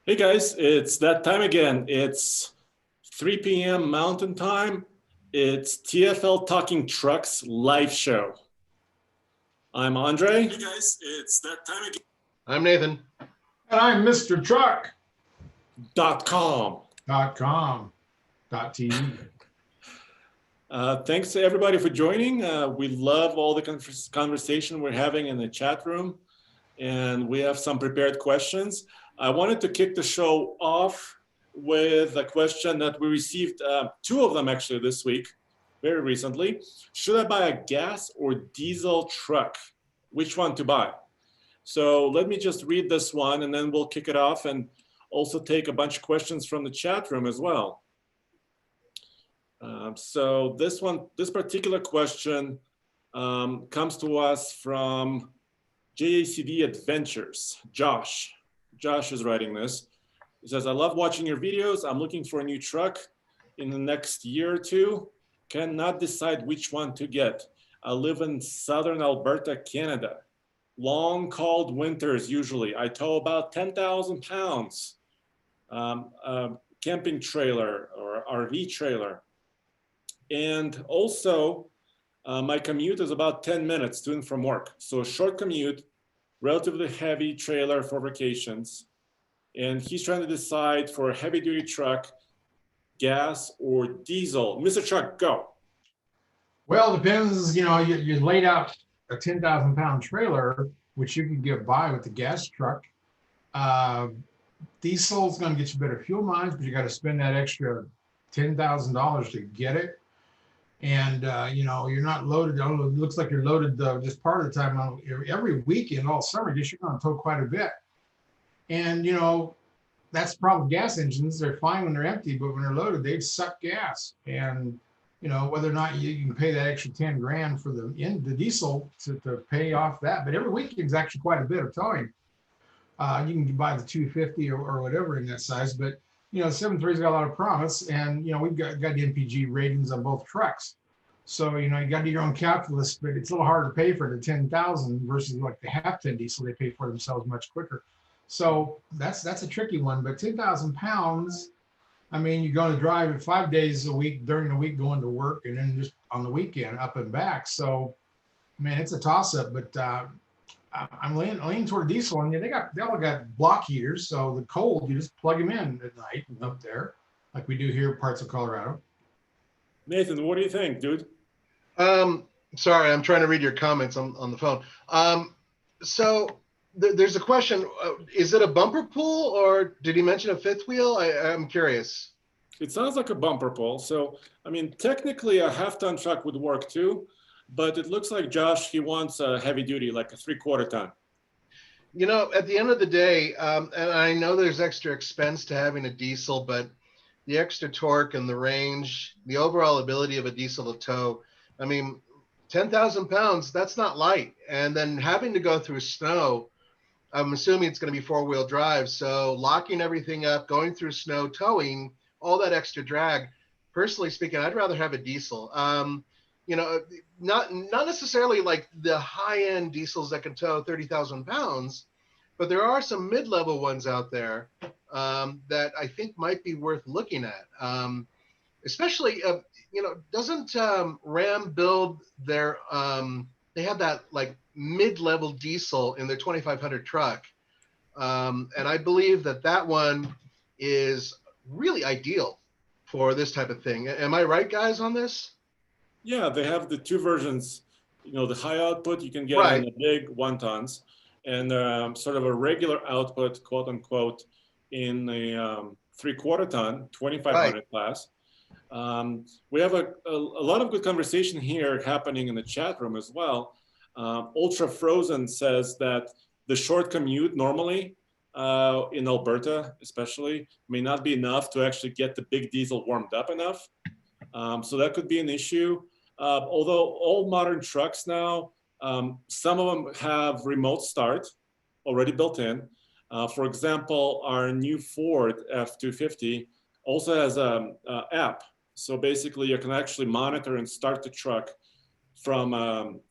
Hey guys, it's that time again. It's 3 p.m. Mountain Time. It's TFL Talking Trucks live show. I'm Andre. Hey guys, it's that time again. I'm Nathan. And I'm Mr. Truck. .com. .com. .tv. Thanks to everybody for joining. We love all the conversation we're having in the chat room, and we have some prepared questions. I wanted to kick the show off with a question that we received, two of them actually this week, very recently. Should I buy a gas or diesel truck? Which one to buy? So let me just read this one and then we'll kick it off and also take a bunch of questions from the chat room as well. So this particular question comes to us from JACD Adventures, Josh. Josh is writing this. He says, I love watching your videos. I'm looking for a new truck in the next year or two. Cannot decide which one to get. I live in southern Alberta, Canada. Long, cold winters usually. I tow about 10,000 pounds. Camping trailer or RV trailer. And also, my commute is about 10 minutes to and from work. So a short commute, relatively heavy trailer for vacations. And he's trying to decide for a heavy duty truck, gas or diesel. Mr. Truck, go. Well, it depends, you laid out a 10,000 pound trailer, which you can get by with the gas truck. Diesel is going to get you better fuel mileage, but you got to spend that extra $10,000 to get it. And, you're not loaded. It looks like you're loaded just part of the time. Every weekend, all summer, you're going to tow quite a bit. And, that's the problem with gas engines. They're fine when they're empty, but when they're loaded, they suck gas. And, whether or not you can pay that extra 10 grand for the diesel to pay off that. But every weekend is actually quite a bit of towing. You can buy the 250 or whatever in that size. But, 7.3's got a lot of promise. And, we've got the MPG ratings on both trucks. So, you got to do your own calculus, but it's a little harder to pay for the 10,000 versus like the half 10 diesel. They pay for themselves much quicker. So that's a tricky one. But 10,000 pounds, you're going to drive it 5 days a week during the week going to work and then just on the weekend up and back. So, it's a toss up, but I'm leaning toward diesel. And they all got block heaters. So the cold, you just plug them in at night up there like we do here in parts of Colorado. Nathan, what do you think, dude? Sorry, I'm trying to read your comments on the phone. So there's a question. Is it a bumper pull or did he mention a fifth wheel? I'm curious. It sounds like a bumper pull. So, technically a half-ton truck would work too, but it looks like Josh, he wants a heavy duty, like a 3/4 ton. At the end of the day, and I know there's extra expense to having a diesel, but the extra torque and the range, the overall ability of a diesel to tow, 10,000 pounds, that's not light. And then having to go through snow, I'm assuming it's going to be 4-wheel drive. So locking everything up, going through snow, towing, all that extra drag. Personally speaking, I'd rather have a diesel. Not necessarily like the high-end diesels that can tow 30,000 pounds, but there are some mid-level ones out there that I think might be worth looking at. Especially, doesn't Ram build their, they have that like mid-level diesel in their 2500 truck. And I believe that one is really ideal for this type of thing. Am I right, guys, on this? Yeah, they have the two versions. The high output you can get Right. in the big 1 tons, and sort of a regular output, quote unquote, in the 3/4 ton, 2500 Right. class. We have a lot of good conversation here happening in the chat room as well. Ultra Frozen says that the short commute normally in Alberta especially may not be enough to actually get the big diesel warmed up enough. So that could be an issue. Although all modern trucks now, some of them have remote start already built in. For example, our new Ford F-250 also has an app. So basically you can actually monitor and start the truck from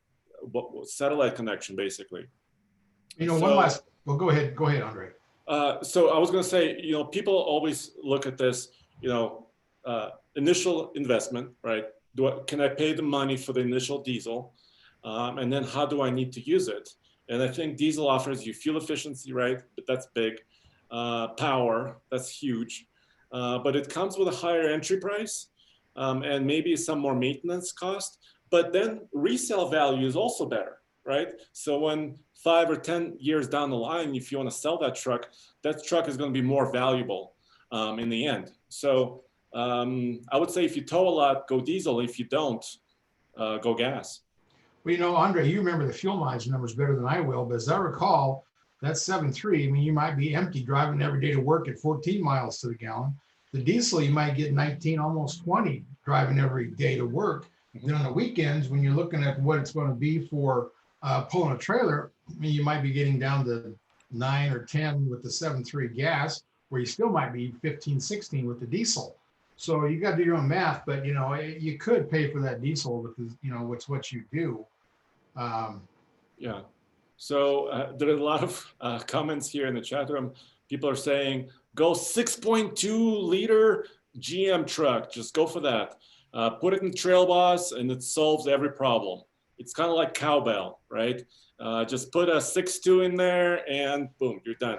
satellite connection, basically. One last, well, go ahead, Andre. So I was going to say, people always look at this, initial investment, right? Can I pay the money for the initial diesel? And then how do I need to use it? And I think diesel offers you fuel efficiency, right? But that's big. Power, that's huge. But it comes with a higher entry price and maybe some more maintenance cost. But then resale value is also better, right? So when 5 or 10 years down the line, if you want to sell that truck is going to be more valuable in the end. So I would say if you tow a lot, go diesel. If you don't, go gas. Well, Andre, you remember the fuel mileage numbers better than I will, but as I recall, that's 7.3. I mean, you might be empty driving every day to work at 14 miles to the gallon. The diesel, you might get 19, almost 20 driving every day to work. Mm-hmm. Then on the weekends, when you're looking at what it's going to be for pulling a trailer, I mean, you might be getting down to 9 or 10 with the 7.3 gas, where you still might be 15, 16 with the diesel. So you got to do your own math, but you could pay for that diesel because it's what you do. Yeah. So there are a lot of comments here in the chat room. People are saying, go 6.2 liter GM truck. Just go for that. Put it in Trail Boss and it solves every problem. It's kind of like cowbell, right? Just put a 6.2 in there and boom, you're done.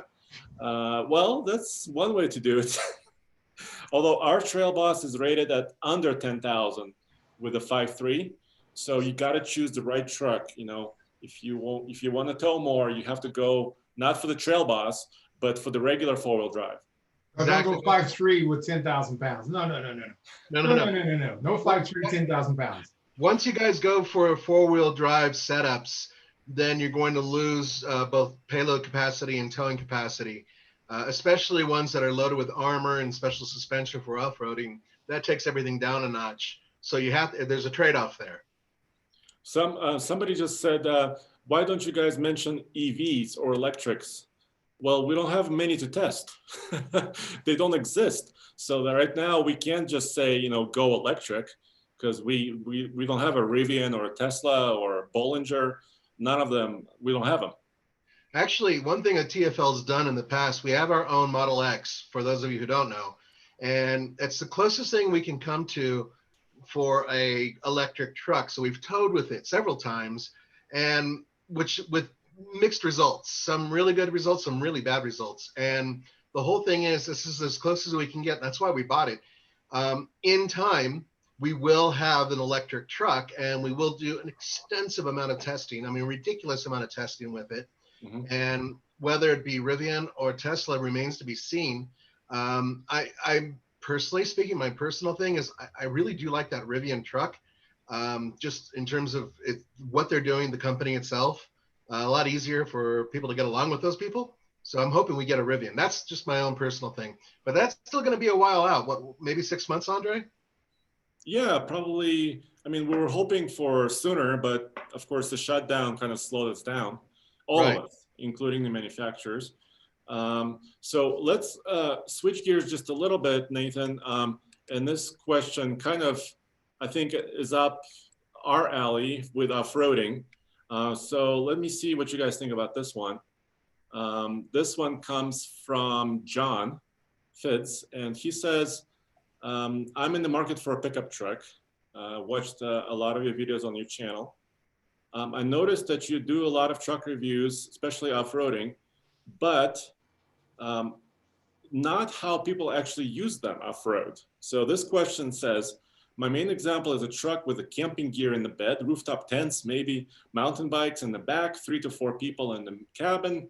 Well, that's one way to do it. Although our Trail Boss is rated at under 10,000 with a 5.3. So you got to choose the right truck. If you want to tow more, you have to go not for the Trail Boss, but for the regular 4-wheel drive. Exactly. Don't go 5.3 with 10,000 pounds. No. No 5.3, 10,000 pounds. Once you guys go for 4-wheel drive setups, then you're going to lose both payload capacity and towing capacity, especially ones that are loaded with armor and special suspension for off-roading. That takes everything down a notch. So there's a trade-off there. Somebody just said, why don't you guys mention EVs or electrics? Well, we don't have many to test. They don't exist. So that right now we can't just say, go electric, because we don't have a Rivian or a Tesla or a Bollinger. None of them, we don't have them. Actually, one thing that TFL's done in the past, we have our own Model X, for those of you who don't know. And it's the closest thing we can come to for a electric truck. So we've towed with it several times, and with mixed results, some really good results, some really bad results. And the whole thing is, this is as close as we can get. That's why we bought it. In time, we will have an electric truck, and we will do an extensive amount of testing. I mean, ridiculous amount of testing with it. Mm-hmm. And whether it be Rivian or Tesla remains to be seen. I'm personally speaking, my personal thing is I really do like that Rivian truck, just in terms of what they're doing, the company itself. A lot easier for people to get along with those people. So I'm hoping we get a Rivian. That's just my own personal thing. But that's still going to be a while out. What, maybe 6 months, Andre? Yeah, probably. I mean, we were hoping for sooner, but of course the shutdown kind of slowed us down. All of us, including the manufacturers. So let's switch gears just a little bit, Nathan. And this question kind of, I think, is up our alley with off-roading. So let me see what you guys think about this one. This one comes from John Fitz, and he says, I'm in the market for a pickup truck. Watched a lot of your videos on your channel. I noticed that you do a lot of truck reviews, especially off-roading, but not how people actually use them off-road. So this question says, my main example is a truck with a camping gear in the bed, rooftop tents, maybe mountain bikes in the back, 3 to 4 people in the cabin,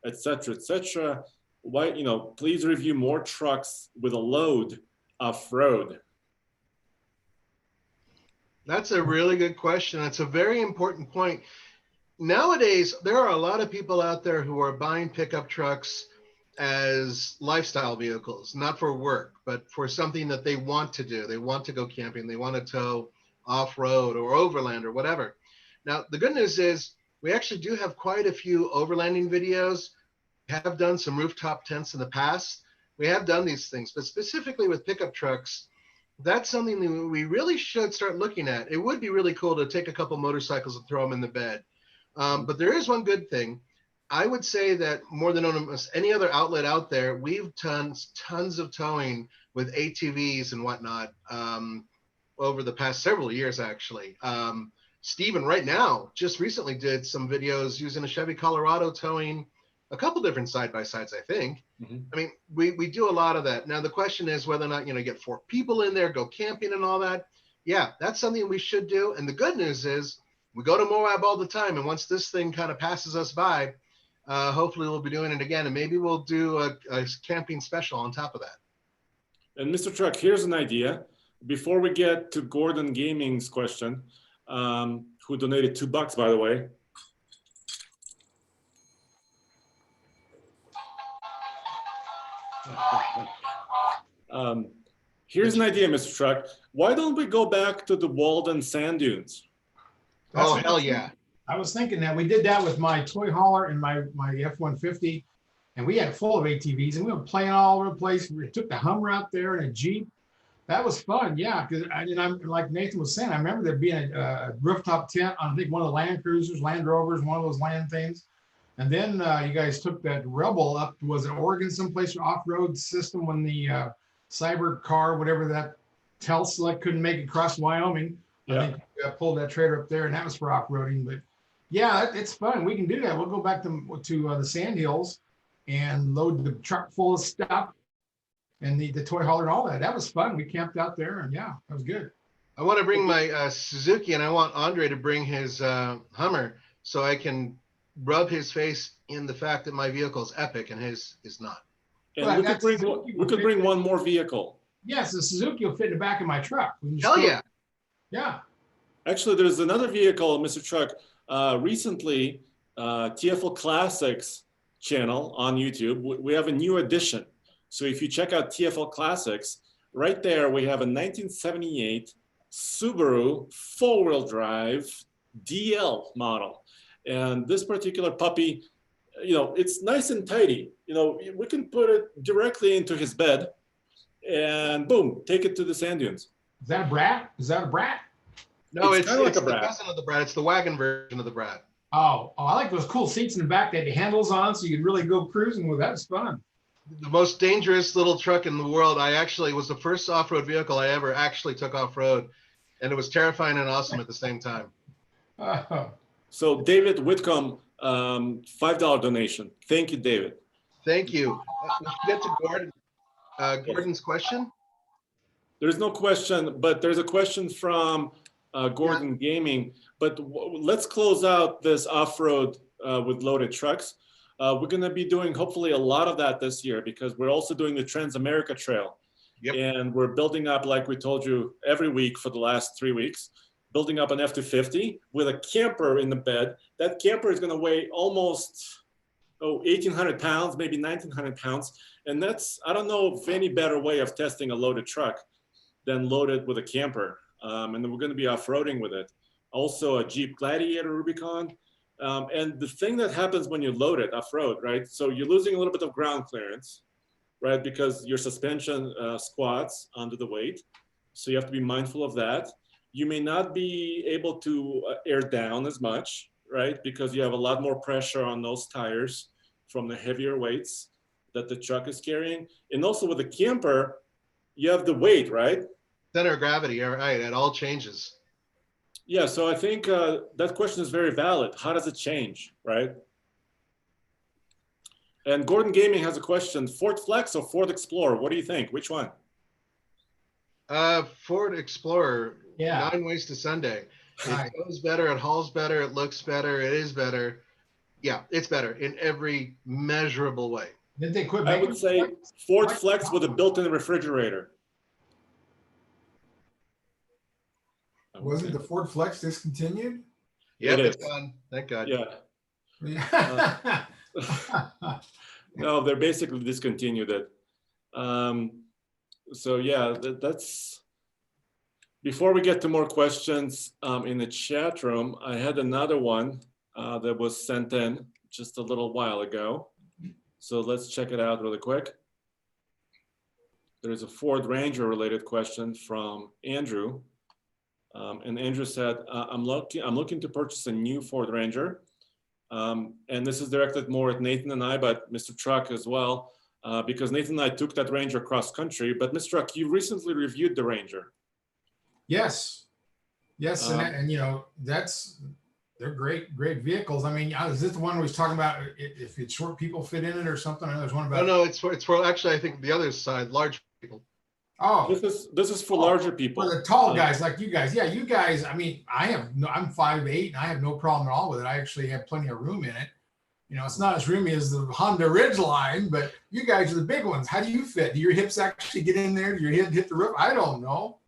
etc., etc. Why, please review more trucks with a load off-road. That's a really good question. It's a very important point. Nowadays, there are a lot of people out there who are buying pickup trucks as lifestyle vehicles, not for work, but for something that they want to do. They want to go camping. They want to tow off-road or overland or whatever. Now, the good news is we actually do have quite a few overlanding videos. We have done some rooftop tents in the past. We have done these things, but specifically with pickup trucks, that's something that we really should start looking at. It would be really cool to take a couple motorcycles and throw them in the bed. But there is one good thing. I would say that more than almost any other outlet out there, we've done tons of towing with ATVs and whatnot over the past several years, actually. Steven right now just recently did some videos using a Chevy Colorado towing a couple different side-by-sides, I think. Mm-hmm. I mean, we do a lot of that. Now, the question is whether or not, get 4 people in there, go camping and all that. Yeah, that's something we should do. And the good news is we go to Moab all the time. And once this thing kind of passes us by, hopefully we'll be doing it again. And maybe we'll do a camping special on top of that. And Mr. Truck, here's an idea. Before we get to Gordon Gaming's question, who donated $2, by the way. Here's an idea, Mr. Truck. Why don't we go back to the Walden sand dunes? Oh, hell yeah. I was thinking that we did that with my toy hauler and my F-150, and we had it full of ATVs, and we were playing all over the place. We took the Hummer out there and a Jeep. That was fun, yeah. Because I'm like Nathan was saying, I remember there being a rooftop tent on, I think, one of the Land Cruisers, Land Rovers, one of those land things. And then you guys took that Rebel up, was it Oregon someplace, off-road system when the cyber car, whatever that Tesla couldn't make it across Wyoming. Yeah. I think pulled that trailer up there, and that was for off-roading. But yeah, it's fun. We can do that. We'll go back to the Sand Hills and load the truck full of stuff and the toy hauler and all that. That was fun. We camped out there, and yeah, that was good. I want to bring my Suzuki, and I want Andre to bring his Hummer so I can rub his face in the fact that my vehicle is epic and his is not. And Well, we could bring one more vehicle. Yes, the Suzuki will fit in the back of my truck. Hell yeah. Yeah. Actually, there's another vehicle, Mr. Truck. Recently, TFL Classics channel on YouTube, we have a new addition. So if you check out TFL Classics, right there we have a 1978 Subaru four-wheel drive DL model. And this particular puppy, it's nice and tidy. We can put it directly into his bed and boom, take it to the sand dunes. Is that a Brat? Is that a Brat? No, It's it's kinda like a the Brat. cousin of the Brat. It's the wagon version of the Brat. Oh, I like those cool seats in the back that the handles on, so you can really go cruising with. That was fun. The most dangerous little truck in the world. Was the first off-road vehicle I ever actually took off-road, and it was terrifying and awesome at the same time. So David Whitcomb, $5 donation. Thank you, David. Thank you. Let's get to Gordon. Gordon's question. There's no question, but there's a question from Gordon Gaming. But let's close out this off-road with loaded trucks. We're going to be doing hopefully a lot of that this year because we're also doing the Trans-America Trail. Yep. And we're building up, like we told you, every week for the last 3 weeks, building up an F-250 with a camper in the bed. That camper is going to weigh almost 1,800 pounds, maybe 1,900 pounds. And I don't know of any better way of testing a loaded truck than loaded with a camper. And then we're going to be off-roading with it. Also a Jeep Gladiator Rubicon. And the thing that happens when you load it off-road, right? So you're losing a little bit of ground clearance, right? Because your suspension squats under the weight. So you have to be mindful of that. You may not be able to air down as much, right? Because you have a lot more pressure on those tires from the heavier weights that the truck is carrying. And also with the camper, you have the weight, right? Center of gravity, all right, it all changes. Yeah, so I think that question is very valid. How does it change, right? And Gordon Gaming has a question, Ford Flex or Ford Explorer? What do you think? Which one? Ford Explorer, Yeah. 9 ways to Sunday. Right. It goes better, it hauls better, it looks better, it is better. Yeah, it's better in every measurable way. Didn't they quit I making would say Ford Flex with a built-in refrigerator. Wasn't the Ford Flex discontinued? Yep, It it's is. gone. Thank God. Yeah. No, they're basically discontinued it. So yeah, that's, before we get to more questions in the chat room, I had another one that was sent in just a little while ago. So let's check it out really quick. There's a Ford Ranger related question from Andrew. And Andrew said, I'm looking to purchase a new Ford Ranger. And this is directed more at Nathan and I, but Mr. Truck as well, because Nathan and I took that Ranger cross country. But Mr. Truck, you recently reviewed the Ranger. Yes. Yes. And you know, they're great vehicles. I mean, is this the one we was talking about if it's short people fit in it or something? I know there's one about. No, it's for actually, I think the other side, large people. Oh, this is for larger people. For the tall guys like you guys. Yeah, you guys, I mean, I'm 5'8" and I have no problem at all with it. I actually have plenty of room in it. You know, it's not as roomy as the Honda Ridgeline, but you guys are the big ones. How do you fit? Do your hips actually get in there? Do your head hit the roof? I don't know.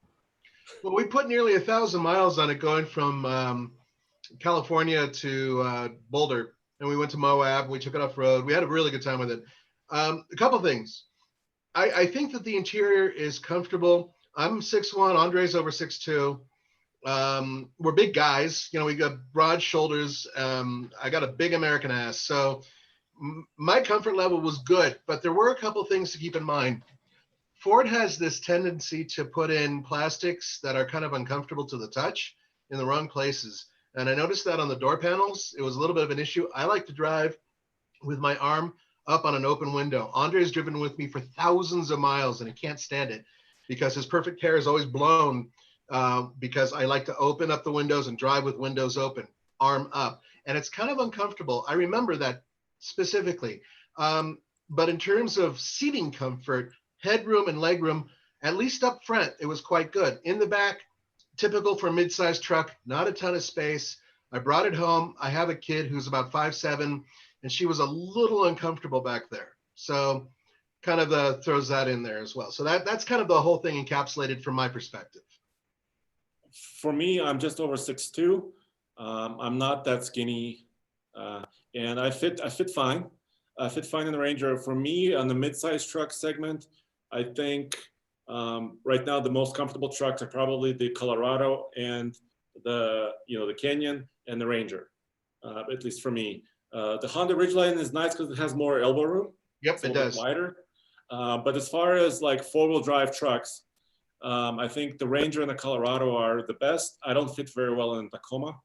Well, we put nearly 1,000 miles on it going from California to Boulder, and we went to Moab. We took it off road. We had a really good time with it. A couple things. I think that the interior is comfortable. I'm 6'1", Andre's over 6'2". We're big guys. You know, we got broad shoulders. I got a big American ass. So my comfort level was good, but there were a couple things to keep in mind. Ford has this tendency to put in plastics that are kind of uncomfortable to the touch in the wrong places. And I noticed that on the door panels. It was a little bit of an issue. I like to drive with my arm up on an open window. Andre's driven with me for thousands of miles and he can't stand it because his perfect hair is always blown because I like to open up the windows and drive with windows open, arm up. And it's kind of uncomfortable. I remember that specifically. But in terms of seating comfort, headroom and legroom, at least up front, it was quite good. In the back, typical for a mid-sized truck, not a ton of space. I brought it home. I have a kid who's about 5'7", and she was a little uncomfortable back there. So kind of throws that in there as well. So that's kind of the whole thing encapsulated from my perspective. For me, I'm just over 6'2". I'm not that skinny, and I fit fine. I fit fine in the Ranger. For me, on the mid-sized truck segment, I think right now the most comfortable trucks are probably the Colorado and the Canyon and the Ranger, at least for me. The Honda Ridgeline is nice because it has more elbow room. Yep, it does. Wider. But as far as like four-wheel drive trucks, I think the Ranger and the Colorado are the best. I don't fit very well in Tacoma.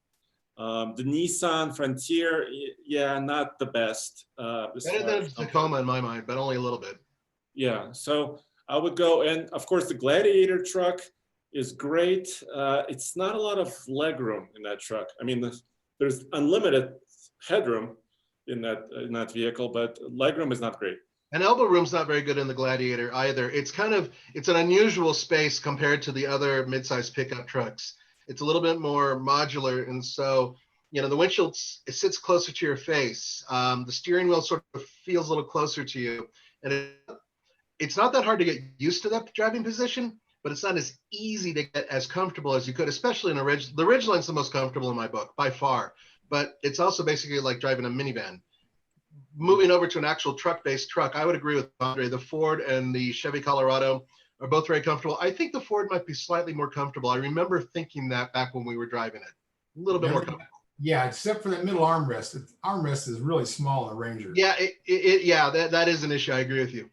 The Nissan Frontier, yeah, not the best. Better than Tacoma in my mind, but only a little bit. Yeah, so I would go, and of course the Gladiator truck is great. It's not a lot of leg room in that truck. I mean, there's unlimited headroom in that vehicle, but legroom is not great. And elbow room's not very good in the Gladiator either. It's an unusual space compared to the other mid-sized pickup trucks. It's a little bit more modular, and so the windshield sits closer to your face. The steering wheel sort of feels a little closer to you, and it's not that hard to get used to that driving position, but it's not as easy to get as comfortable as you could, especially in a Ridge. The Ridgeline's the most comfortable in my book by far, but it's also basically like driving a minivan. Moving over to an actual truck-based truck, I would agree with Andre. The Ford and the Chevy Colorado are both very comfortable. I think the Ford might be slightly more comfortable. I remember thinking that back when we were driving it. A little bit more comfortable. Yeah, except for that middle armrest. The armrest is really small in the Ranger. Yeah, that is an issue. I agree with you.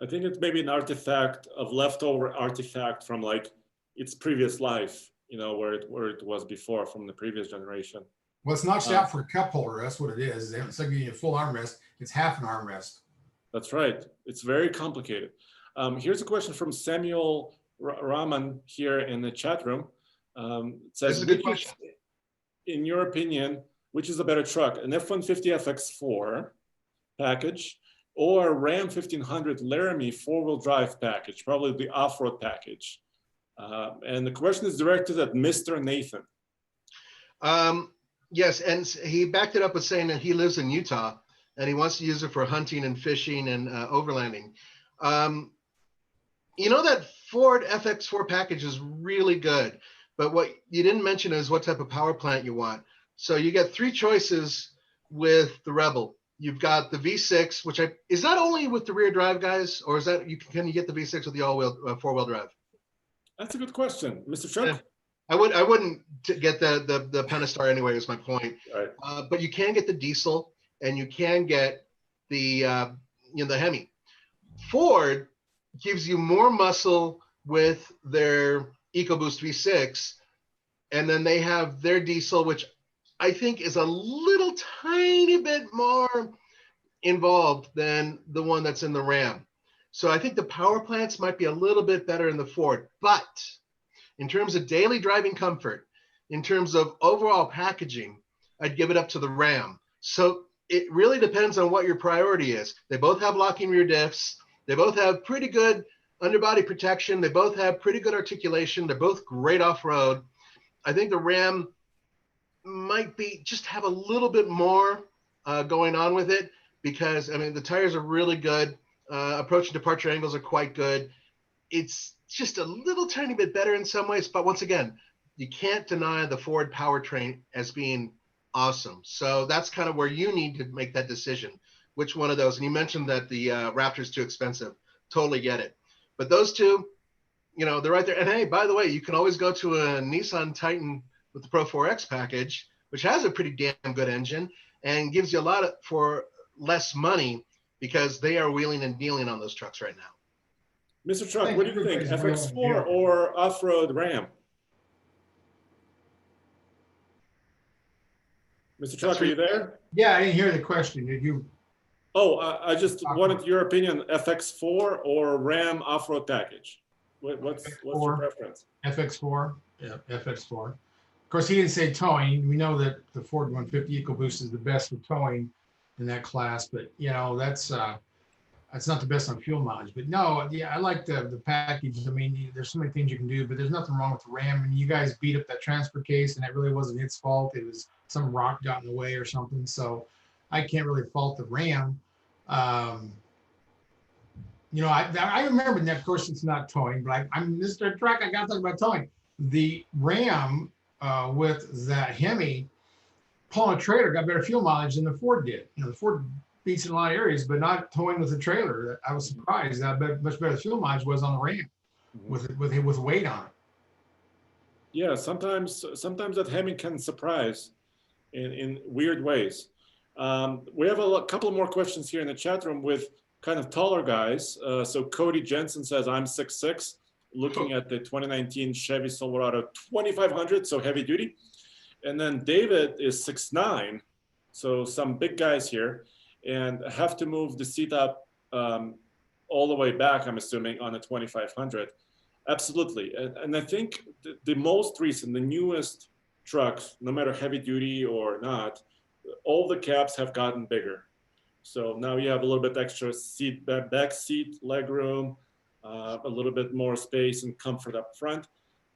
I think it's maybe an artifact of leftover artifact from like its previous life, where it was before from the previous generation. Well, it's notched out for a cup holder. That's what it is. It's like a full armrest. It's half an armrest. That's right. It's very complicated. Here's a question from Samuel Rahman here in the chat room. It says, this is a good question. In your opinion, which is a better truck, an F-150 FX4 package or Ram 1500 Laramie four-wheel drive package, probably the off-road package? And the question is directed at Mr. Nathan. Yes, and he backed it up with saying that he lives in Utah and he wants to use it for hunting and fishing and overlanding. That Ford FX4 package is really good, but what you didn't mention is what type of power plant you want. So you get three choices with the Rebel. You've got the V6, which is that only with the rear drive, guys, or is that can you get the V6 with the all-wheel four-wheel drive? That's a good question, Mr. Chuck. Yeah. I wouldn't get the Pentastar anyway, is my point. Right. But you can get the diesel and you can get the the Hemi. Ford gives you more muscle with their EcoBoost V6, and then they have their diesel, which I think is a little tiny bit more involved than the one that's in the Ram. So I think the power plants might be a little bit better in the Ford, but in terms of daily driving comfort, in terms of overall packaging, I'd give it up to the Ram. So it really depends on what your priority is. They both have locking rear diffs. They both have pretty good underbody protection. They both have pretty good articulation. They're both great off-road. I think the Ram might be just have a little bit more going on with it because, I mean, the tires are really good. Approach and departure angles are quite good. It's just a little tiny bit better in some ways, but once again, you can't deny the Ford powertrain as being awesome. So that's kind of where you need to make that decision. Which one of those? And you mentioned that the Raptor's too expensive. Totally get it. But those two, you know, they're right there. And hey, by the way, you can always go to a Nissan Titan with the Pro 4X package, which has a pretty damn good engine and gives you a lot for less money because they are wheeling and dealing on those trucks right now. Mr. Truck, what do you think? FX4 or off-road Ram? Mr. Truck, are you there? Yeah, I didn't hear the question. Did you? Oh, I just wanted your opinion, FX4 or Ram off-road package? What's your preference? FX4, yeah, FX4. Of course, he didn't say towing. We know that the Ford 150 EcoBoost is the best for towing in that class, but you know, that's not the best on fuel mileage. But no, yeah, I like the package. I mean, there's so many things you can do, but there's nothing wrong with the Ram. I mean, you guys beat up that transfer case, and that really wasn't its fault. It was some rock got in the way or something. So I can't really fault the Ram. You know, I remember, and of course it's not towing, but I'm Mr. Truck, I gotta talk about towing. The Ram with that Hemi pulling a trailer got better fuel mileage than the Ford did. You know, the Ford beats in a lot of areas, but not towing with a trailer. I was surprised that much better fuel mileage was on the Ram with weight on it. Yeah, sometimes that Hemi can surprise in weird ways. We have a couple more questions here in the chat room with kind of taller guys. So Cody Jensen says, I'm 6'6", looking at the 2019 Chevy Silverado 2500, so heavy duty. And then David is 6'9", so some big guys here, and have to move the seat up all the way back, I'm assuming, on the 2500. Absolutely. And I think the most recent, the newest trucks, no matter heavy duty or not, all the cabs have gotten bigger. So now you have a little bit extra seat, back seat, leg room, a little bit more space and comfort up front.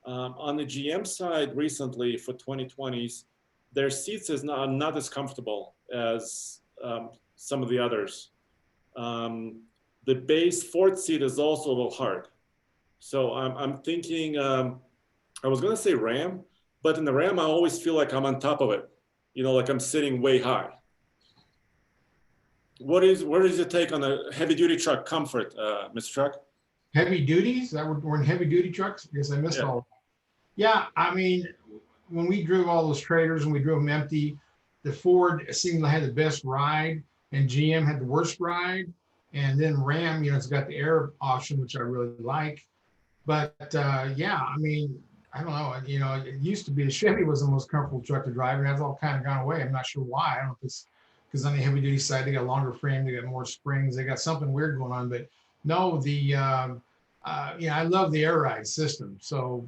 On the GM side recently for 2020s, their seats is not as comfortable as some of the others. The base Ford seat is also a little hard. So I'm thinking, I was gonna say Ram, but in the Ram, I always feel like I'm on top of it. You know, like I'm sitting way high. What is your take on a heavy duty truck comfort, Mr. Truck? Heavy duties? We're in heavy duty trucks? I guess I missed all of that. Yeah, I mean, when we drove all those trailers and we drove them empty, the Ford seemed to have the best ride and GM had the worst ride. And then Ram, you know, it's got the air option, which I really like. But yeah, I mean, I don't know, you know, it used to be the Chevy was the most comfortable truck to drive, and that's all kind of gone away. I'm not sure why. I don't know if it's because on the heavy duty side, they got a longer frame, they got more springs, they got something weird going on. But no, you know, I love the air ride system. So,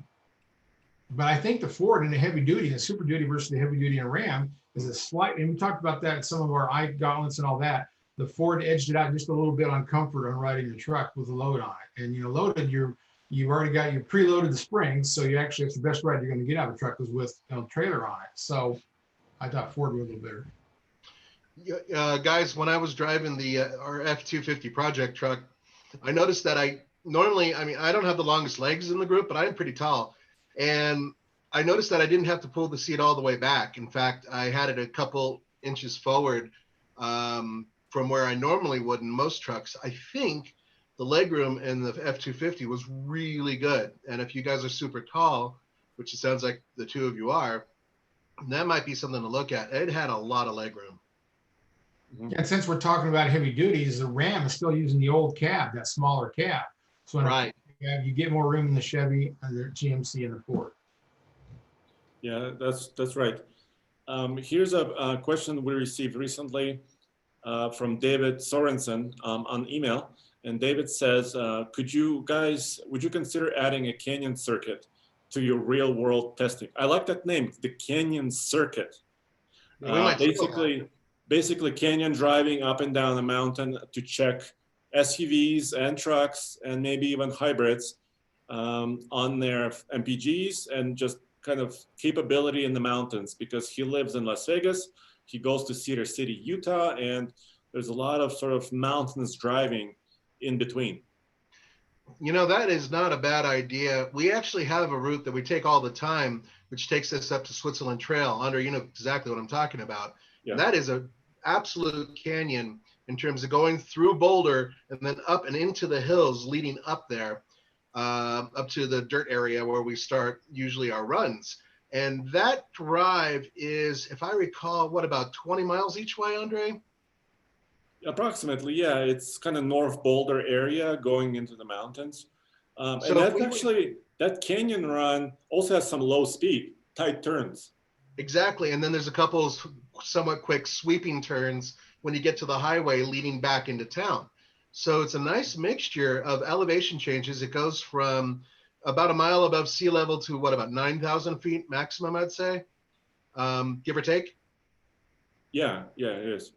but I think the Ford and the heavy duty, the Super Duty versus the heavy duty and Ram is a slight, and we talked about that in some of our eye gauntlets and all that. The Ford edged it out just a little bit on comfort on riding the truck with a load on it. And, you know, loaded, you've already got, you preloaded the springs. So you actually, it's the best ride you're going to get out of the truck was with a trailer on it. So I thought Ford was a little better. Guys, when I was driving our F-250 project truck, I noticed that I mean, I don't have the longest legs in the group, but I'm pretty tall. And I noticed that I didn't have to pull the seat all the way back. In fact, I had it a couple inches forward from where I normally would in most trucks. I think the legroom in the F-250 was really good. And if you guys are super tall, which it sounds like the two of you are, that might be something to look at. It had a lot of legroom. And since we're talking about heavy duties, the Ram is still using the old cab, that smaller cab. So right, you get more room in the Chevy and the GMC and the Ford. Yeah, that's right. Here's a question we received recently from David Sorensen on email. And David says, would you consider adding a canyon circuit to your real world testing? I like that name, the canyon circuit. Yeah, we might Basically canyon driving up and down a mountain to check SUVs and trucks and maybe even hybrids on their MPGs and just kind of capability in the mountains, because he lives in Las Vegas. He goes to Cedar City, Utah, and there's a lot of sort of mountainous driving in between. You know, that is not a bad idea. We actually have a route that we take all the time, which takes us up to Switzerland Trail. Andre, you know exactly what I'm talking about. Yeah. That is an absolute canyon in terms of going through Boulder and then up and into the hills leading up there, up to the dirt area where we start usually our runs. And that drive is, if I recall, what, about 20 miles each way, Andre? Approximately, yeah. It's kind of North Boulder area going into the mountains. So and that's actually, that canyon run also has some low speed, tight turns. Exactly. And then there's a couple of somewhat quick sweeping turns when you get to the highway leading back into town. So it's a nice mixture of elevation changes. It goes from about a mile above sea level to what, about 9,000 feet maximum, I'd say, give or take. Yeah, it is.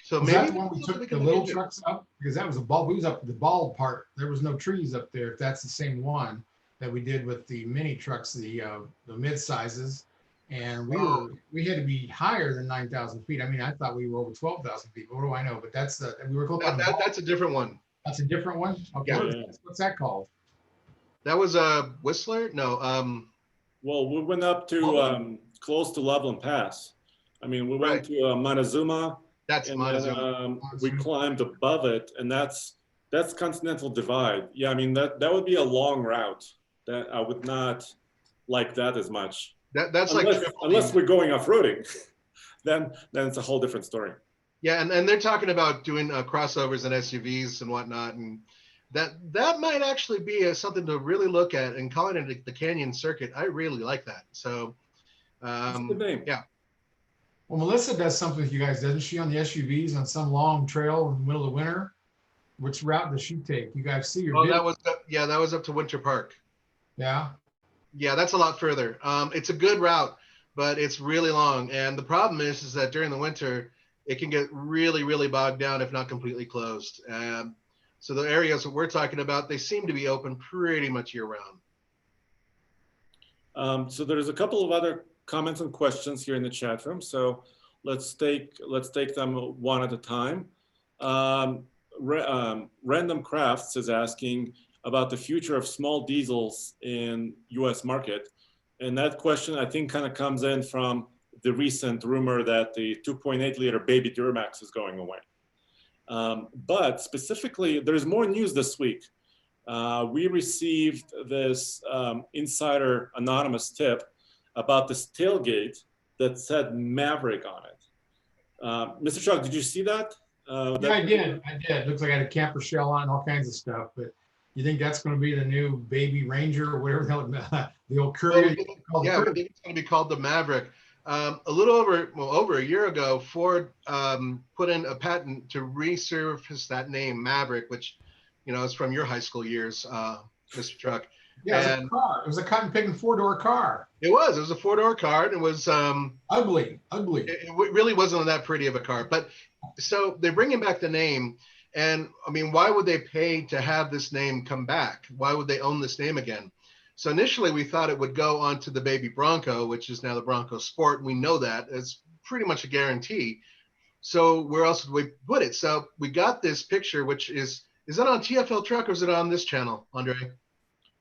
So Was maybe that the one we took the little trucks up? Because that was a ball. We was up the ball part. There was no trees up there. If that's the same one that we did with the mini trucks, the mid sizes, and we had to be higher than 9,000 feet. I mean, I thought we were over 12,000 feet. But what do I know? But that's we were close. That's a different one. That's a different one. Okay, Yeah. what's that called? That was a Whistler. No. Well, we went up to close to Loveland Pass. I mean, we went to Montezuma. That's Montezuma. We climbed above it, and that's Continental Divide. Yeah, I mean that would be a long route. That I would not like that as much. That's unless we're going off-roading, then it's a whole different story. Yeah, and they're talking about doing crossovers and SUVs and whatnot, and that might actually be something to really look at, and calling it the Canyon Circuit. I really like that. So, That's a good name. Yeah. Well, Melissa does something with you guys, doesn't she, on the SUVs on some long trail in the middle of winter? Which route does she take? You guys see your that was up to Winter Park. Yeah. Yeah, that's a lot further. It's a good route, but it's really long. And the problem is that during the winter, it can get really, really bogged down, if not completely closed. So the areas that we're talking about, they seem to be open pretty much year round. So there's a couple of other comments and questions here in the chat room. So let's take them one at a time. Random Crafts is asking about the future of small diesels in US market. And that question, I think, kind of comes in from the recent rumor that the 2.8 liter baby Duramax is going away. But specifically, there's more news this week. We received this insider anonymous tip about this tailgate that said Maverick on it. Mr. Chuck, did you see that? Yeah, I did. Looks like I had a camper shell on, all kinds of stuff. But you think that's going to be the new baby Ranger or whatever the old Courier? Yeah, I think it's going to be called the Maverick. A little over a year ago, Ford put in a patent to resurface that name Maverick, which, you know, is from your high school years, Mr. Truck. Yeah, it was a car. It was a cotton picking 4-door car. It was a 4-door car. It was ugly. It really wasn't that pretty of a car. But so they're bringing back the name, and I mean, why would they pay to have this name come back? Why would they own this name again? So initially we thought it would go onto the baby Bronco, which is now the Bronco Sport. We know that it's pretty much a guarantee. So where else would we put it? So we got this picture, which is that on TFL Truck or is it on this channel, Andre?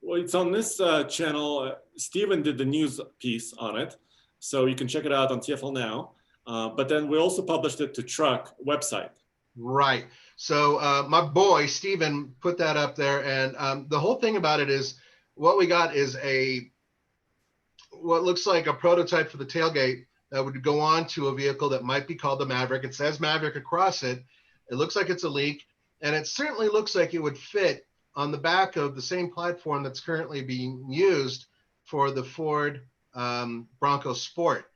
Well, it's on this channel. Steven did the news piece on it, so you can check it out on TFL now. But then we also published it to Truck website. Right. So my boy, Steven, put that up there. And the whole thing about it is what we got is what looks like a prototype for the tailgate that would go on to a vehicle that might be called the Maverick. It says Maverick across it. It looks like it's a leak. And it certainly looks like it would fit on the back of the same platform that's currently being used for the Ford Bronco Sport.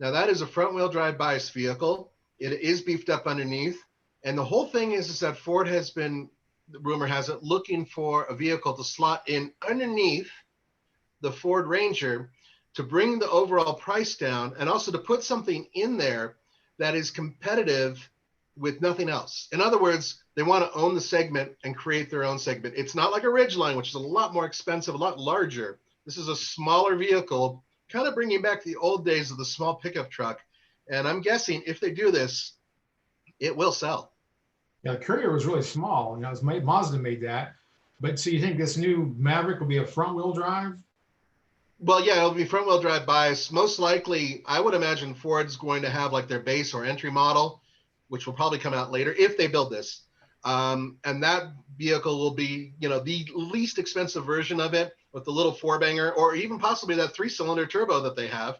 Now that is a front-wheel drive bias vehicle. It is beefed up underneath. And the whole thing is that Ford has been, the rumor has it, looking for a vehicle to slot in underneath the Ford Ranger to bring the overall price down, and also to put something in there that is competitive with nothing else. In other words, they want to own the segment and create their own segment. It's not like a Ridgeline, which is a lot more expensive, a lot larger. This is a smaller vehicle, kind of bringing back the old days of the small pickup truck. And I'm guessing if they do this, it will sell. Yeah, the Courier was really small. You know, Mazda made that. But so you think this new Maverick will be a front-wheel drive? Well, yeah, it'll be front-wheel drive bias. Most likely, I would imagine Ford's going to have like their base or entry model, which will probably come out later if they build this. And that vehicle will be, you know, the least expensive version of it with the little four-banger, or even possibly that three-cylinder turbo that they have.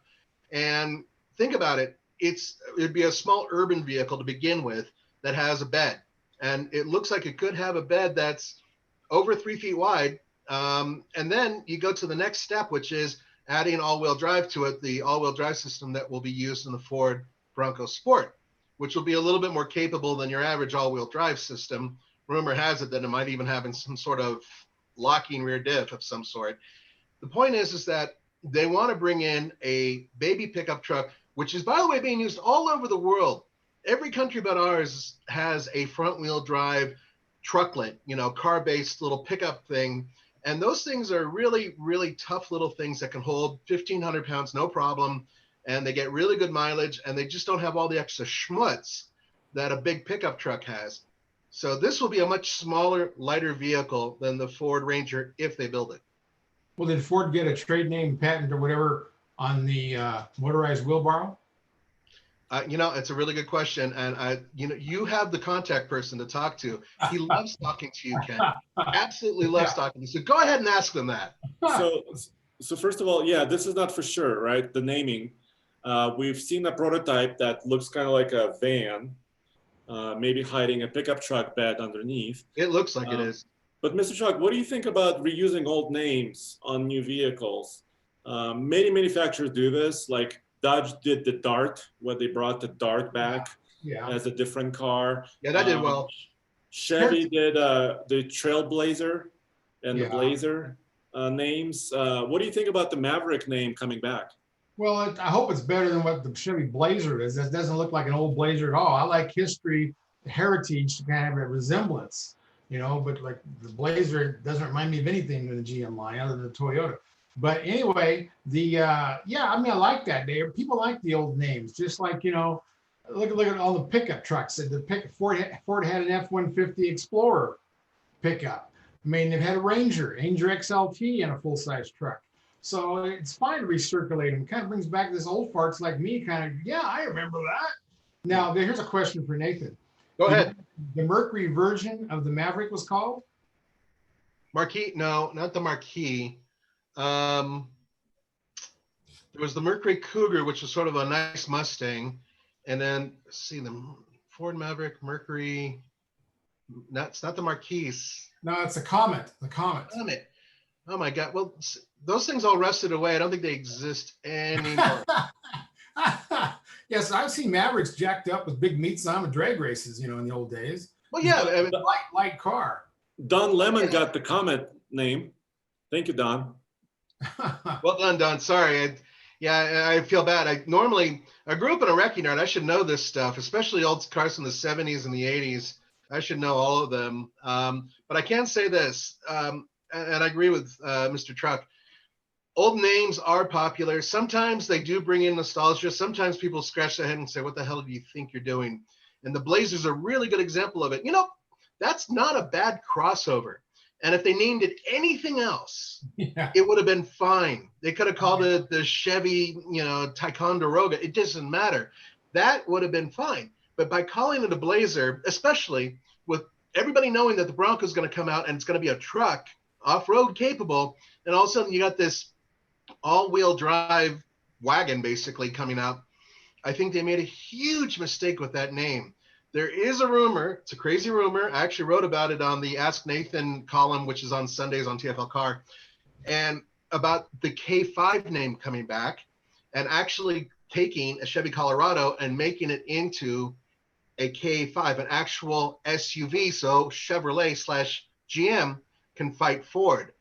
And think about it. It'd be a small urban vehicle to begin with that has a bed. And it looks like it could have a bed that's over 3 feet wide. And then you go to the next step, which is adding all-wheel drive to it, the all-wheel drive system that will be used in the Ford Bronco Sport, which will be a little bit more capable than your average all-wheel drive system. Rumor has it that it might even have some sort of locking rear diff of some sort. The point is that they want to bring in a baby pickup truck, which is, by the way, being used all over the world. Every country but ours has a front-wheel drive trucklet, you know, car-based little pickup thing. And those things are really, really tough little things that can hold 1,500 pounds, no problem. And they get really good mileage, and they just don't have all the extra schmutz that a big pickup truck has. So this will be a much smaller, lighter vehicle than the Ford Ranger if they build it. Well, did Ford get a trade name patent or whatever on the motorized wheelbarrow? You know, it's a really good question, and you have the contact person to talk to. He loves talking to you, Ken. Absolutely loves talking to you. So go ahead and ask them that. So first of all, yeah, this is not for sure, right? The naming. We've seen a prototype that looks kind of like a van, maybe hiding a pickup truck bed underneath. It looks like it is. But Mr. Chuck, what do you think about reusing old names on new vehicles? Many manufacturers do this, like Dodge did the Dart, where they brought the Dart back as a different car. Yeah, that did well. Chevy did the Trailblazer and the Blazer names. What do you think about the Maverick name coming back? Well, I hope it's better than what the Chevy Blazer is. That doesn't look like an old Blazer at all. I like history, heritage to kind of have a resemblance, you know, but like the Blazer doesn't remind me of anything in the GM line other than the Toyota. But anyway, I mean, I like that. People like the old names, just like, you know, look at all the pickup trucks. Ford had an F-150 Explorer pickup. I mean, they've had a Ranger XLT, and a full-size truck. So it's fine to recirculate them. It kind of brings back this old farts like me, kind of, yeah, I remember that. Now, here's a question for Nathan. Go ahead. The Mercury version of the Maverick was called? Marquis? No, not the Marquis. There was the Mercury Cougar, which was sort of a nice Mustang. And then, let's see, the Ford Maverick, Mercury. It's not the Marquis. No, it's a Comet. The Comet. Comet. Oh my God. Well, those things all rusted away. I don't think they exist anymore. Yes, I've seen Mavericks jacked up with big meats on them and drag races, you know, in the old days. Well, yeah. I mean, light car. Don Lemon got the Comet name. Thank you, Don. Well done, Don. Sorry. I feel bad. I grew up in a wrecking yard. I should know this stuff, especially old cars from the 70s and the 80s. I should know all of them. But I can say this, and I agree with Mr. Truck. Old names are popular. Sometimes they do bring in nostalgia. Sometimes people scratch their head and say, what the hell do you think you're doing? And the Blazer's a really good example of it. You know, that's not a bad crossover. And if they named it anything else, it would have been fine. They could have called it the Chevy, you know, Ticonderoga. It doesn't matter. That would have been fine. But by calling it a Blazer, especially with everybody knowing that the Bronco is going to come out and it's going to be a truck, off-road capable, and all of a sudden you got this all-wheel drive wagon basically coming out, I think they made a huge mistake with that name. There is a rumor, it's a crazy rumor. I actually wrote about it on the Ask Nathan column, which is on Sundays on TFL Car, and about the K5 name coming back. And actually, taking a Chevy Colorado and making it into a K5, an actual SUV, so Chevrolet / GM can fight Ford,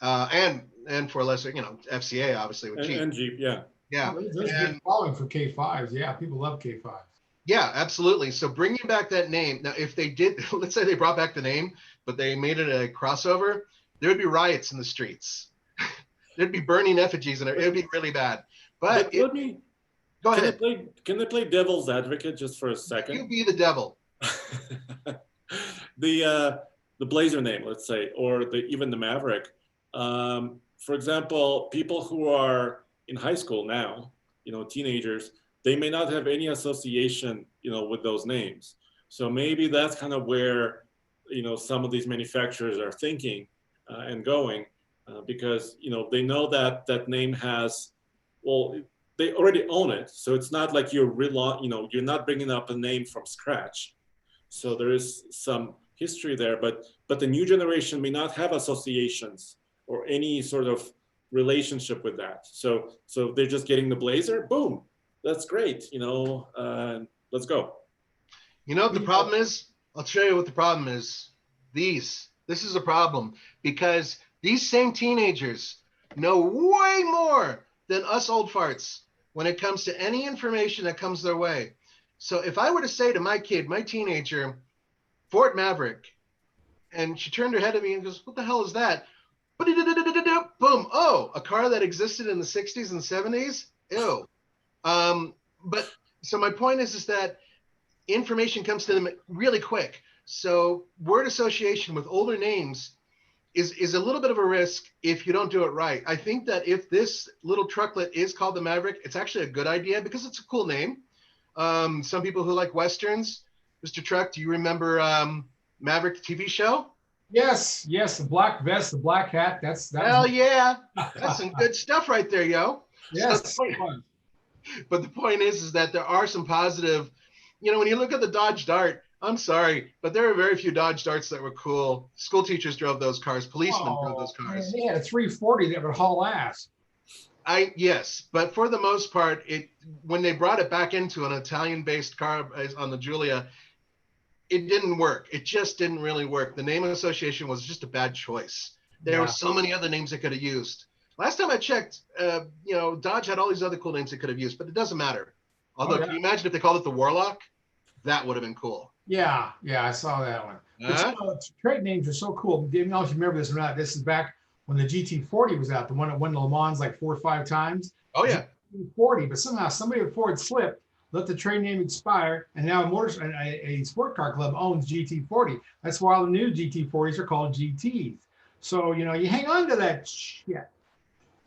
and for a lesser, FCA obviously with Jeep. And Jeep, yeah. Yeah, Oh, there's a good following for K5s. Yeah, people love K5s. yeah, absolutely. So bringing back that name now, if they did, let's say they brought back the name, but they made it a crossover, there would be riots in the streets. There'd be burning effigies, and it would be really bad. But let me. Go Can ahead. Can I play devil's advocate just for a You second? be the devil. The Blazer name, let's say, or even the Maverick. For example, people who are in high school now, teenagers, they may not have any association, with those names. So maybe that's kind of where, some of these manufacturers are thinking and going, because they know that that name has, well, they already own it, so it's not like you're not bringing up a name from scratch. So there is some history there, but the new generation may not have associations or any sort of relationship with that. So they're just getting the Blazer, boom, that's great, let's go. You know what the problem is? I'll show you what the problem is. This is a problem because these same teenagers know way more than us old farts when it comes to any information that comes their way. So if I were to say to my kid, my teenager, Ford Maverick, and she turned her head at me and goes, "What the hell is that?" Boom. Oh, a car that existed in the 60s and 70s? Ew. But so my point is that information comes to them really quick. So word association with older names is a little bit of a risk if you don't do it right. I think that if this little trucklet is called the Maverick, it's actually a good idea because it's a cool name. Some people who like Westerns, Mr. Truck, do you remember Maverick TV show? Yes, the black vest, the black hat. Hell yeah. That's some good stuff right there, yo. Yes. But the point is that there are some positive, when you look at the Dodge Dart, I'm sorry, but there are very few Dodge Darts that were cool. School teachers drove those cars. Policemen drove those cars. Man, they had a 340 that would haul ass. Yes, but for the most part, when they brought it back into an Italian-based car on the Giulia, it didn't work. It just didn't really work. The name association was just a bad choice. There were so many other names they could have used. Last time I checked, Dodge had all these other cool names they could have used, but it doesn't matter. Although, can you imagine if they called it the Warlock? That would have been cool. Yeah, I saw that one. But trade names are so cool. I don't know if you remember this or not. This is back when the GT40 was out, the one that won Le Mans like 4 or 5 times. Oh, yeah. GT40, but somehow somebody at Ford slipped, let the trade name expire, and now a sport car club owns GT40. That's why all the new GT40s are called GTs. So, you hang on to that shit.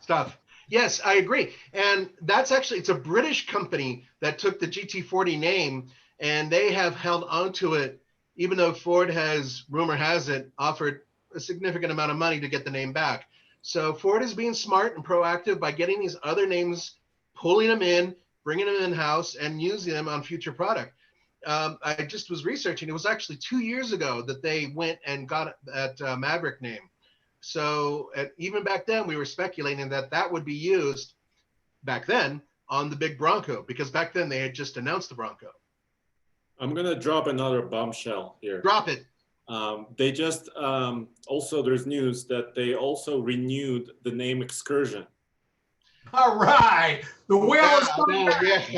Stuff. Yes, I agree. And that's actually, it's a British company that took the GT40 name, and they have held onto it, even though Ford has, rumor has it, offered a significant amount of money to get the name back. So Ford is being smart and proactive by getting these other names, pulling them in, bringing them in-house, and using them on future product. I just was researching. It was actually 2 years ago that they went and got that Maverick name. So even back then, we were speculating that would be used back then on the big Bronco, because back then they had just announced the Bronco. I'm going to drop another bombshell here. Drop it. They just, also there's news that they also renewed the name Excursion. All right. The whale is coming back.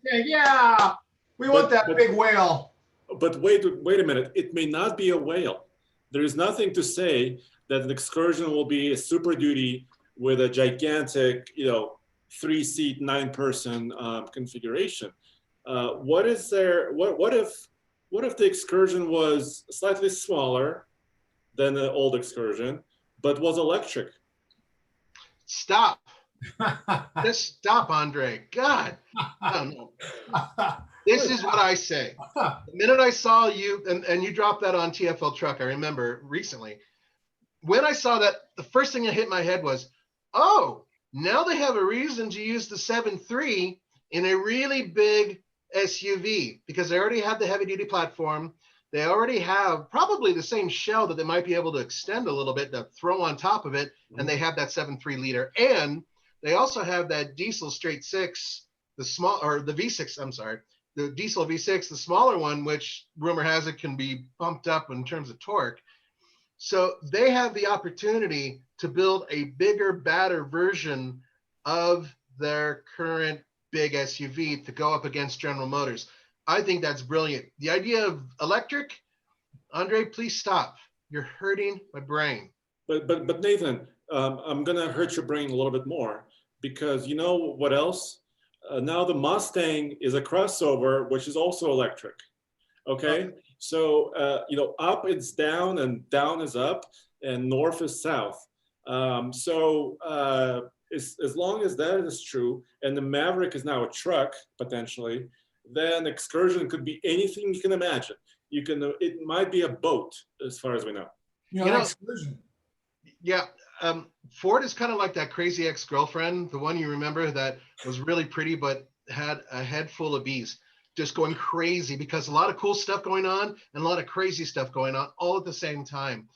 Yeah. We want that big whale. But wait a minute. It may not be a whale. There is nothing to say that an Excursion will be a Super Duty with a gigantic, 3-seat, 9-person configuration. What is there? What if the Excursion was slightly smaller than the old Excursion, but was electric? Stop. Just stop, Andre. God. I don't know. This is what I say. The minute I saw you, and you dropped that on TFL Truck, I remember recently. When I saw that, the first thing that hit my head was, oh, now they have a reason to use the 7.3 in a really big SUV, because they already have the heavy-duty platform. They already have probably the same shell that they might be able to extend a little bit to throw on top of it, and they have that 7.3 liter. And they also have that diesel straight 6 the V6, I'm sorry, the diesel V6, the smaller one, which rumor has it can be bumped up in terms of torque. So they have the opportunity to build a bigger, badder version of their current big SUV to go up against General Motors. I think that's brilliant. The idea of electric, Andre, please stop. You're hurting my brain. But Nathan, I'm gonna hurt your brain a little bit more, because you know what else? Now the Mustang is a crossover, which is also electric. Okay, so you know, up is down and down is up and north is south. As long as that is true, and the Maverick is now a truck potentially, then Excursion could be anything you can imagine. You can, it might be a boat as far as we know. You know, Excursion. Yeah, Ford is kind of like that crazy ex-girlfriend, the one you remember that was really pretty but had a head full of bees, just going crazy because a lot of cool stuff going on and a lot of crazy stuff going on all at the same time.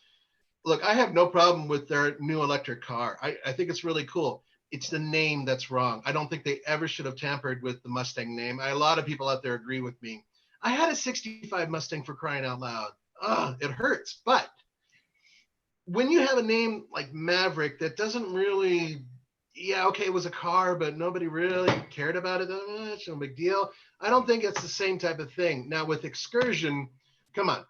Look, I have no problem with their new electric car. I think it's really cool. It's the name that's wrong. I don't think they ever should have tampered with the Mustang name. A lot of people out there agree with me. I had a 65 Mustang, for crying out loud. It hurts. But when you have a name like Maverick that doesn't really, yeah, okay, it was a car, but nobody really cared about it that much, no big deal. I don't think it's the same type of thing. Now with Excursion, come on.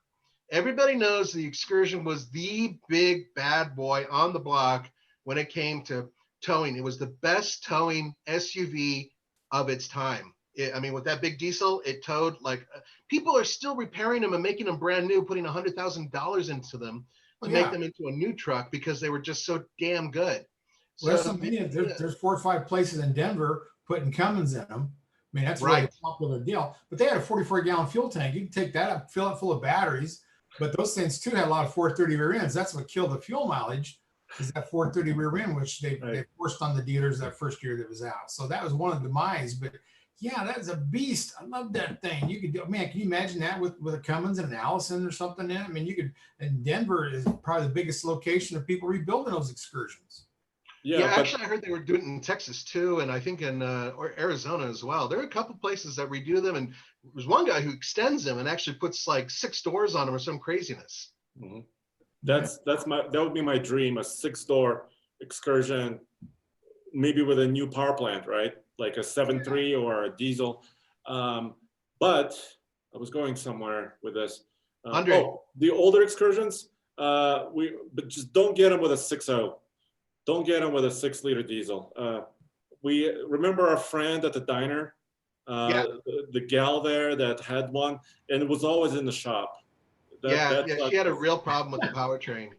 Everybody knows the Excursion was the big bad boy on the block when it came to towing. It was the best towing SUV of its time. I mean, with that big diesel, it towed like, people are still repairing them and making them brand new, putting $100,000 into them to make them into a new truck because they were just so damn good. Well, So, there's 4 or 5 places in Denver putting Cummins in them. I mean, that's really a popular deal. But they had a 44-gallon fuel tank. You can take that up, fill it full of batteries. But those things too had a lot of 430 rear ends. That's what killed the fuel mileage, is that 430 rear end, which they forced on the dealers that first year that was out. So that was one of the demise. But yeah, that is a beast. I love that thing. You could do, man, can you imagine that with a Cummins and an Allison or something in it? I mean, you could, and Denver is probably the biggest location of people rebuilding those Excursions. Yeah, actually, I heard they were doing it in Texas too, and I think in Arizona as well. There are a couple places that redo them, and there's one guy who extends them and actually puts like 6 doors on them or some craziness. Mm-hmm. That would be my dream, a 6-door Excursion, maybe with a new power plant, right? Like a 7.3 or a diesel. But I was going somewhere with this. The older Excursions, but just don't get them with a 6.0. Don't get them with a 6-liter diesel. We remember our friend at the diner, the gal there that had one, and it was always in the shop. She had a real problem with the powertrain.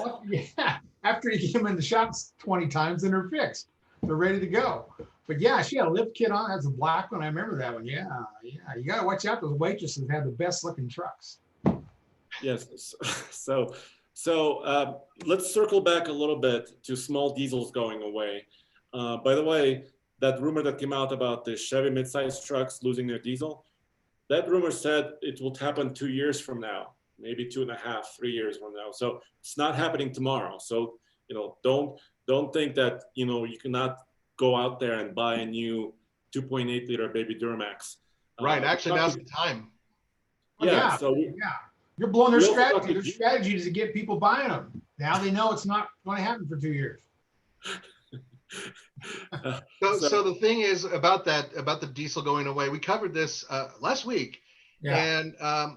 Well, yeah, after you get them in the shops 20 times, then they're fixed. They're ready to go. But yeah, she had a lift kit on. That's a black one. I remember that one. Yeah. You got to watch out. Those waitresses have the best looking trucks. Yes. So let's circle back a little bit to small diesels going away. By the way, that rumor that came out about the Chevy midsize trucks losing their diesel, that rumor said it will happen 2 years from now, maybe 2.5, 3 years from now. So it's not happening tomorrow. So, you know, don't think that, you know, you cannot go out there and buy a new 2.8 liter baby Duramax. Right. Actually, now's the time. Yeah. You're blowing their strategy. Their strategy is to get people buying them. Now they know it's not going to happen for 2 years. So the thing is about the diesel going away, we covered this last week. Yeah. And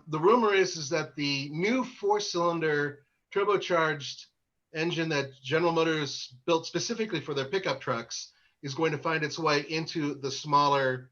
the rumor is that the new 4-cylinder turbocharged engine that General Motors built specifically for their pickup trucks is going to find its way into the smaller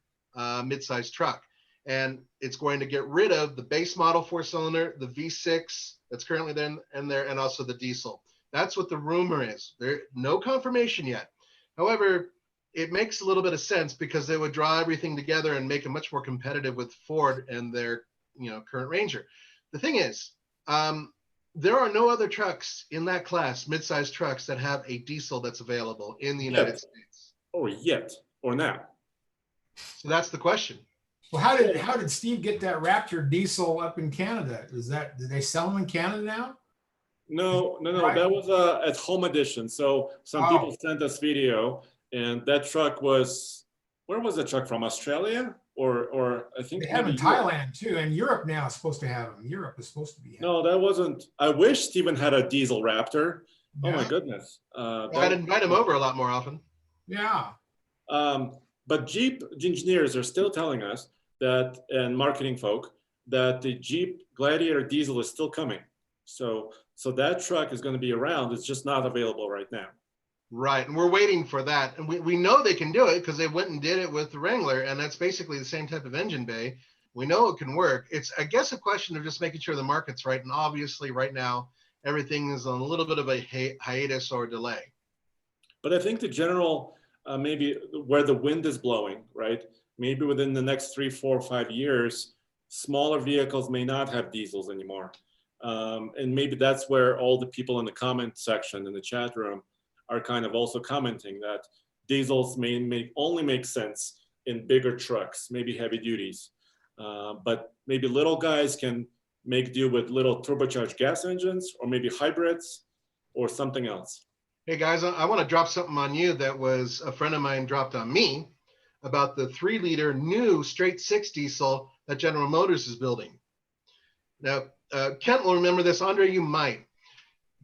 mid-sized truck. And it's going to get rid of the base model 4-cylinder, the V6 that's currently there, and also the diesel. That's what the rumor is. There, no confirmation yet. However, it makes a little bit of sense because they would draw everything together and make it much more competitive with Ford and their, you know, current Ranger. The thing is, there are no other trucks in that class, mid-sized trucks, that have a diesel that's available in the United States. Or now. So that's the question. Well, how did Steve get that Raptor diesel up in Canada? Did they sell them in Canada now? No. Right. That was a at home edition. So some people sent us video, and that truck was, where was the truck from? Australia or I think They have maybe in Thailand too, and Europe now is supposed to have them. Europe is supposed to be. No, that wasn't. I wish Steven had a diesel Raptor. Oh my Yeah. goodness. I'd invite him over a lot more often. Yeah. But Jeep engineers are still telling us that, and marketing folk, that the Jeep Gladiator diesel is still coming. So that truck is going to be around. It's just not available right now. Right, and we're waiting for that. And we know they can do it because they went and did it with the Wrangler, and that's basically the same type of engine bay. We know it can work. It's, I guess, a question of just making sure the market's right. And obviously right now, everything is on a little bit of a hiatus or delay. But I think the general, maybe where the wind is blowing, right? Maybe within the next 3, 4, 5 years, smaller vehicles may not have diesels anymore. And maybe that's where all the people in the comment section in the chat room are kind of also commenting that diesels may only make sense in bigger trucks, maybe heavy duties. But maybe little guys can make do with little turbocharged gas engines, or maybe hybrids or something else. Hey guys, I want to drop something on you that was a friend of mine dropped on me about the 3-liter new straight 6 diesel that General Motors is building. Now, Kent will remember this. Andre, you might.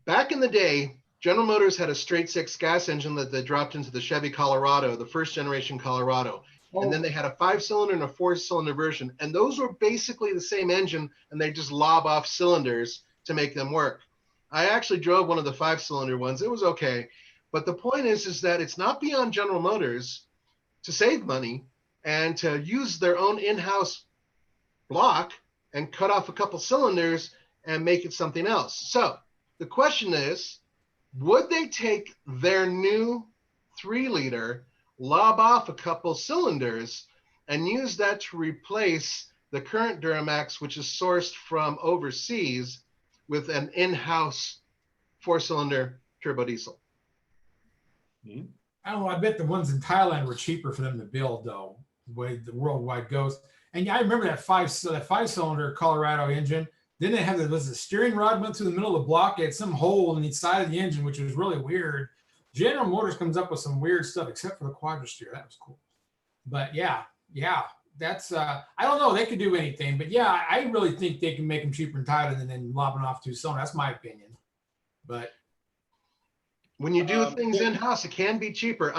Back in the day, General Motors had a straight 6 gas engine that they dropped into the Chevy Colorado, the first generation Colorado. Oh. And then they had a 5-cylinder and a 4-cylinder version. And those were basically the same engine, and they just lob off cylinders to make them work. I actually drove one of the 5-cylinder ones. It was okay. But the point is that it's not beyond General Motors to save money and to use their own in-house block and cut off a couple cylinders and make it something else. So the question is, would they take their new 3-liter, lob off a couple cylinders, and use that to replace the current Duramax, which is sourced from overseas, with an in-house 4-cylinder turbo diesel? I don't know. I bet the ones in Thailand were cheaper for them to build, though, the way the worldwide goes. And yeah, I remember that 5-cylinder Colorado engine. Then they had the steering rod went through the middle of the block. It had some hole in the side of the engine, which was really weird. General Motors comes up with some weird stuff, except for the quadra-steer. That was cool. But yeah, that's I don't know. They could do anything, but yeah, I really think they can make them cheaper in Thailand and then lobbing off 2-cylinder. That's my opinion. But when you do things in-house, it can be cheaper.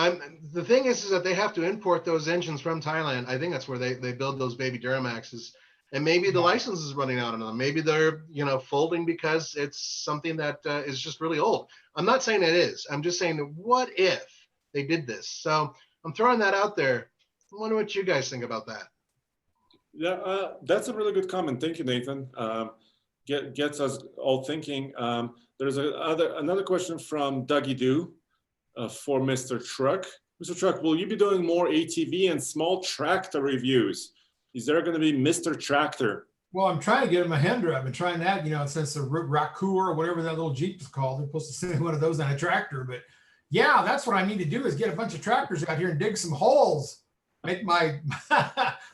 The thing is that they have to import those engines from Thailand. I think that's where they build those baby Duramaxes. And maybe the license is running out on them. Maybe they're, folding because it's something that is just really old. I'm not saying it is. I'm just saying, what if they did this? So I'm throwing that out there. I wonder what you guys think about that. Yeah, that's a really good comment. Thank you, Nathan. Gets us all thinking. There's another question from Dougie Doo for Mr. Truck. Mr. Truck, will you be doing more ATV and small tractor reviews? Is there going to be Mr. Tractor? Well, I'm trying to get a Mahindra. I've been trying that, since the Rakur or whatever that little Jeep is called. They're supposed to send one of those on a tractor. But yeah, that's what I need to do is get a bunch of tractors out here and dig some holes, make my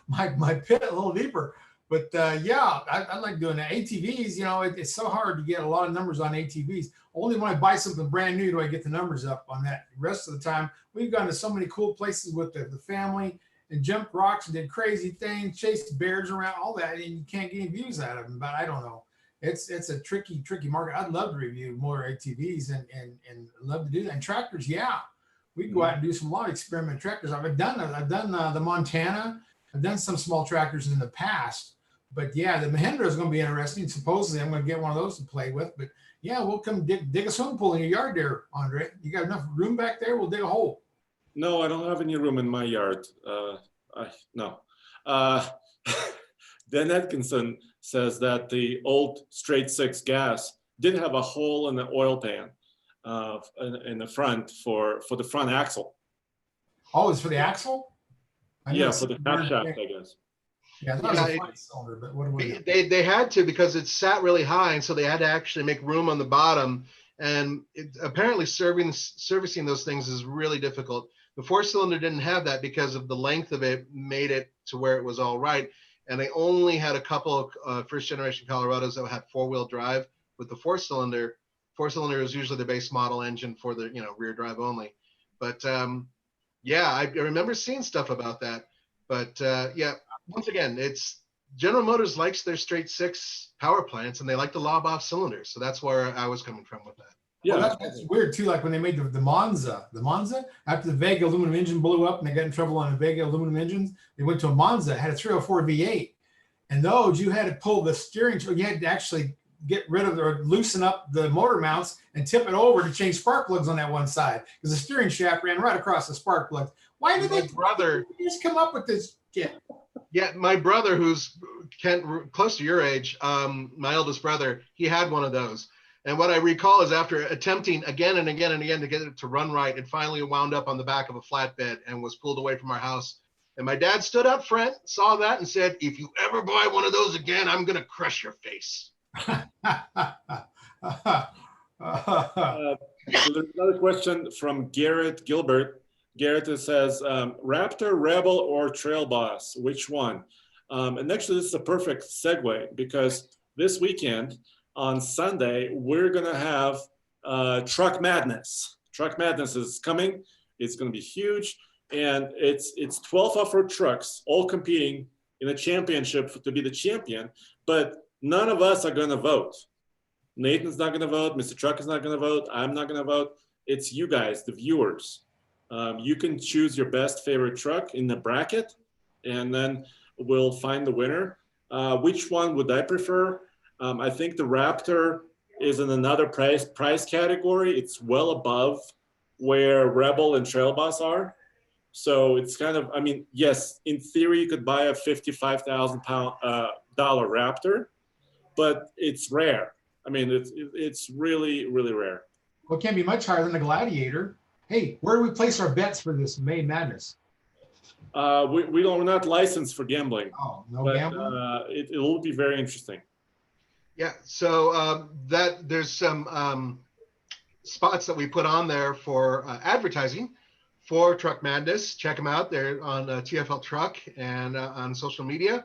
my pit a little deeper. But yeah, I like doing that. ATVs, it's so hard to get a lot of numbers on ATVs. Only when I buy something brand new do I get the numbers up on that. The rest of the time, we've gone to so many cool places with the family and jumped rocks and did crazy things, chased bears around, all that, and you can't get any views out of them. But I don't know. It's a tricky market. I'd love to review more ATVs and love to do that. And tractors, yeah. We can go out and do a lot of experiment tractors. I've done the Montana. I've done some small tractors in the past. But yeah, the Mahindra is going to be interesting. Supposedly, I'm going to get one of those to play with. But yeah, we'll come dig a swimming pool in your yard there, Andre. You got enough room back there? We'll dig a hole. No, I don't have any room in my yard. No. Dan Atkinson says that the old straight 6 gas did have a hole in the oil pan in the front for the front axle. Oh, it's for the axle? Yeah, for the cap shaft, I guess. Yeah, that was a 5-cylinder, but what do we do? They had to, because it sat really high, and so they had to actually make room on the bottom. And apparently servicing those things is really difficult. The 4-cylinder didn't have that because of the length of it, made it to where it was all right. And they only had a couple of first-generation Colorados that had 4-wheel drive with the 4-cylinder. 4-cylinder is usually the base model engine for the rear drive only. But Yeah, I remember seeing stuff about that. But yeah, once again, it's General Motors likes their straight six power plants, and they like to lob off cylinders. So that's where I was coming from with that. Well, Yeah, that's weird too. Like when they made the Monza, after the Vega aluminum engine blew up and they got in trouble on the Vega aluminum engines, they went to a Monza, had a 304 V8, and those you had to pull the steering. You had to actually get rid of or loosen up the motor mounts and tip it over to change spark plugs on that one side because the steering shaft ran right across the spark plugs. Why did they just come up with this kit? Yeah, my brother, who's close to your age, my eldest brother, he had one of those. And what I recall is after attempting again and again and again to get it to run right, it finally wound up on the back of a flatbed and was pulled away from our house. And my dad stood up front, saw that, and said, "If you ever buy one of those again, I'm going to crush your face." so there's another question from Garrett Gilbert. Garrett says, Raptor, Rebel, or Trail Boss, which one? And actually, this is a perfect segue because this weekend on Sunday, we're going to have Truck Madness. Truck Madness is coming. It's going to be huge. And it's 12 off-road trucks all competing in a championship to be the champion. But none of us are going to vote. Nathan's not going to vote. Mr. Truck is not going to vote. I'm not going to vote. It's you guys, the viewers. You can choose your best favorite truck in the bracket, and then we'll find the winner. Which one would I prefer? I think the Raptor is in another price category. It's well above where Rebel and Trail Boss are. So it's kind of, I mean, yes, in theory, you could buy a $55,000 Raptor, but it's rare. I mean, it's really, really rare. Well, it can't be much higher than the Gladiator. Hey, where do we place our bets for this May Madness? We're not licensed for gambling. Oh, no but, gambling? It will be very interesting. Yeah, so there's some spots that we put on there for advertising for Truck Madness. Check them out. They're on TFL Truck and on social media.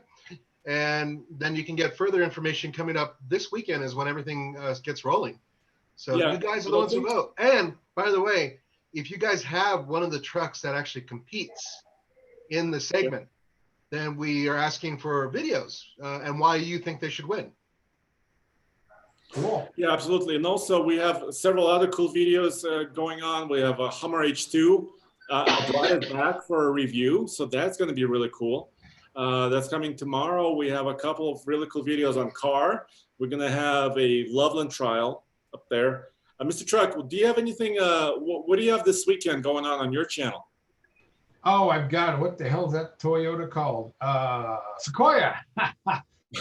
And then you can get further information coming up this weekend is when everything gets rolling. So yeah, you guys are the ones who vote. And by the way, if you guys have one of the trucks that actually competes in the segment, then we are asking for videos and why you think they should win. Cool. Yeah, absolutely. And also we have several other cool videos going on. We have a Hummer H2 brought it back for a review. So that's going to be really cool. That's coming tomorrow. We have a couple of really cool videos on car. We're going to have a Loveland trial up there. Mr. Truck, do you have anything, what do you have this weekend going on your channel? Oh, I've got it. What the hell is that Toyota called? Sequoia.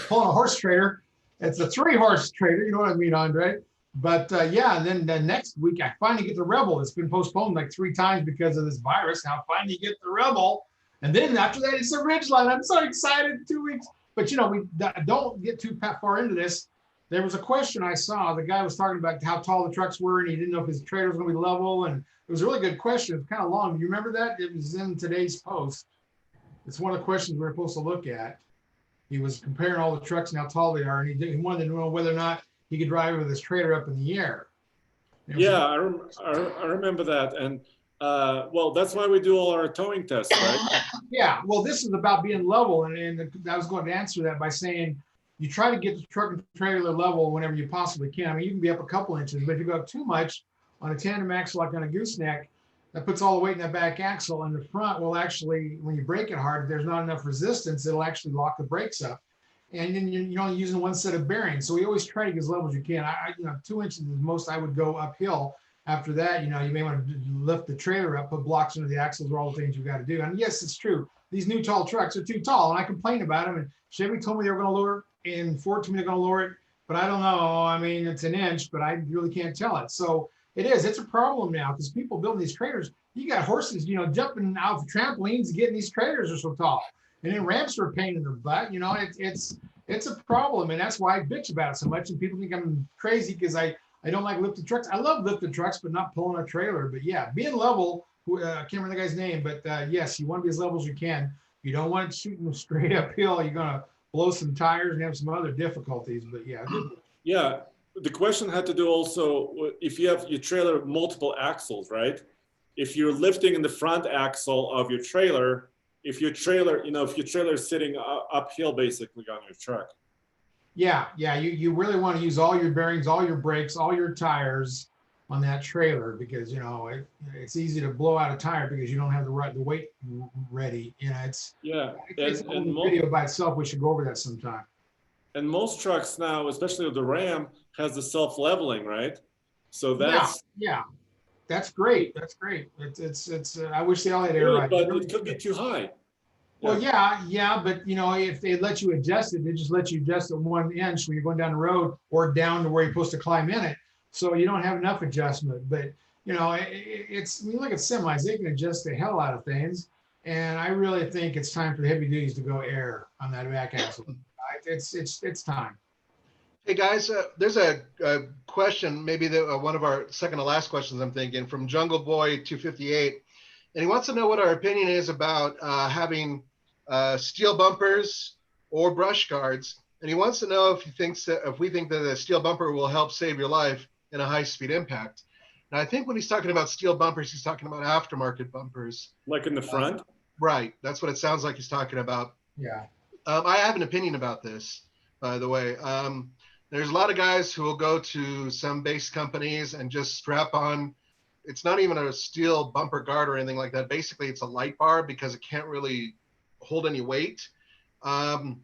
Pulling a horse trailer. It's a 3-horse trailer. You know what I mean, Andre? But yeah, and then the next week, I finally get the Rebel. It's been postponed like 3 times because of this virus. Now I finally get the Rebel. And then after that, it's the Ridgeline. I'm so excited, 2 weeks. But, you know, we don't get too far into this. There was a question I saw. The guy was talking about how tall the trucks were, and he didn't know if his trailer was going to be level. And it was a really good question. It's kind of long. Do you remember that? It was in today's post. It's one of the questions we're supposed to look at. He was comparing all the trucks and how tall they are, and he wanted to know whether or not he could drive with his trailer up in the air. Yeah, I remember that. And well, that's why we do all our towing tests, right? Yeah, well, this is about being level, and I was going to answer that by saying you try to get the truck and trailer level whenever you possibly can. I mean, you can be up a couple inches, but if you go up too much on a tandem axle, like on a gooseneck, that puts all the weight in that back axle, and the front will actually, when you brake it hard, if there's not enough resistance, it'll actually lock the brakes up. And then you're only using one set of bearings. So we always try to get as level as you can. You know, 2 inches is the most I would go uphill. After that, you know, you may want to lift the trailer up, put blocks under the axles, or all the things you've got to do. And yes, it's true. These new tall trucks are too tall, and I complain about them. And Chevy told me they were going to lower it, and Ford told me they're going to lower it, but I don't know. I mean, it's an inch, but I really can't tell it. So it is. It's a problem now because people building these trailers, you got horses, you know, jumping out of trampolines, getting these trailers are so tall, and then ramps are a pain in the butt. You know, it's a problem, and that's why I bitch about it so much. And people think I'm crazy because I don't like lifted trucks. I love lifted trucks, but not pulling a trailer. But yeah, being level, I can't remember the guy's name, but yes, you want to be as level as you can. You don't want it shooting straight uphill. You're going to blow some tires and have some other difficulties. But yeah. Yeah, the question had to do also if you have your trailer multiple axles, right? if you're lifting in the front axle of your trailer, if your trailer, if your trailer is sitting uphill basically on your truck. Yeah, you really want to use all your bearings, all your brakes, all your tires on that trailer, because it's easy to blow out a tire because you don't have the weight ready. It's a whole video by itself. We should go over that sometime. And most trucks now, especially with the Ram, has the self-leveling, right? So that's that's great. That's great. It's I wish they all had air ride. But it could be too high. Well, yeah, but if they let you adjust it, they just let you adjust it 1 inch when you're going down the road or down to where you're supposed to climb in it. So you don't have enough adjustment. But it's when you look at semis, they can adjust the hell out of things. And I really think it's time for the heavy duties to go air on that back axle. It's time. Hey guys, there's a question, maybe one of our second to last questions I'm thinking, from Jungle Boy 258, and he wants to know what our opinion is about having steel bumpers or brush guards, and he wants to know if we think that a steel bumper will help save your life in a high-speed impact. Now, I think when he's talking about steel bumpers, he's talking about aftermarket bumpers, like in the front. Right, that's what it sounds like he's talking about. Yeah. I have an opinion about this, by the way. There's a lot of guys who will go to some base companies and just strap on. It's not even a steel bumper guard or anything like that. Basically, it's a light bar because it can't really hold any weight. Some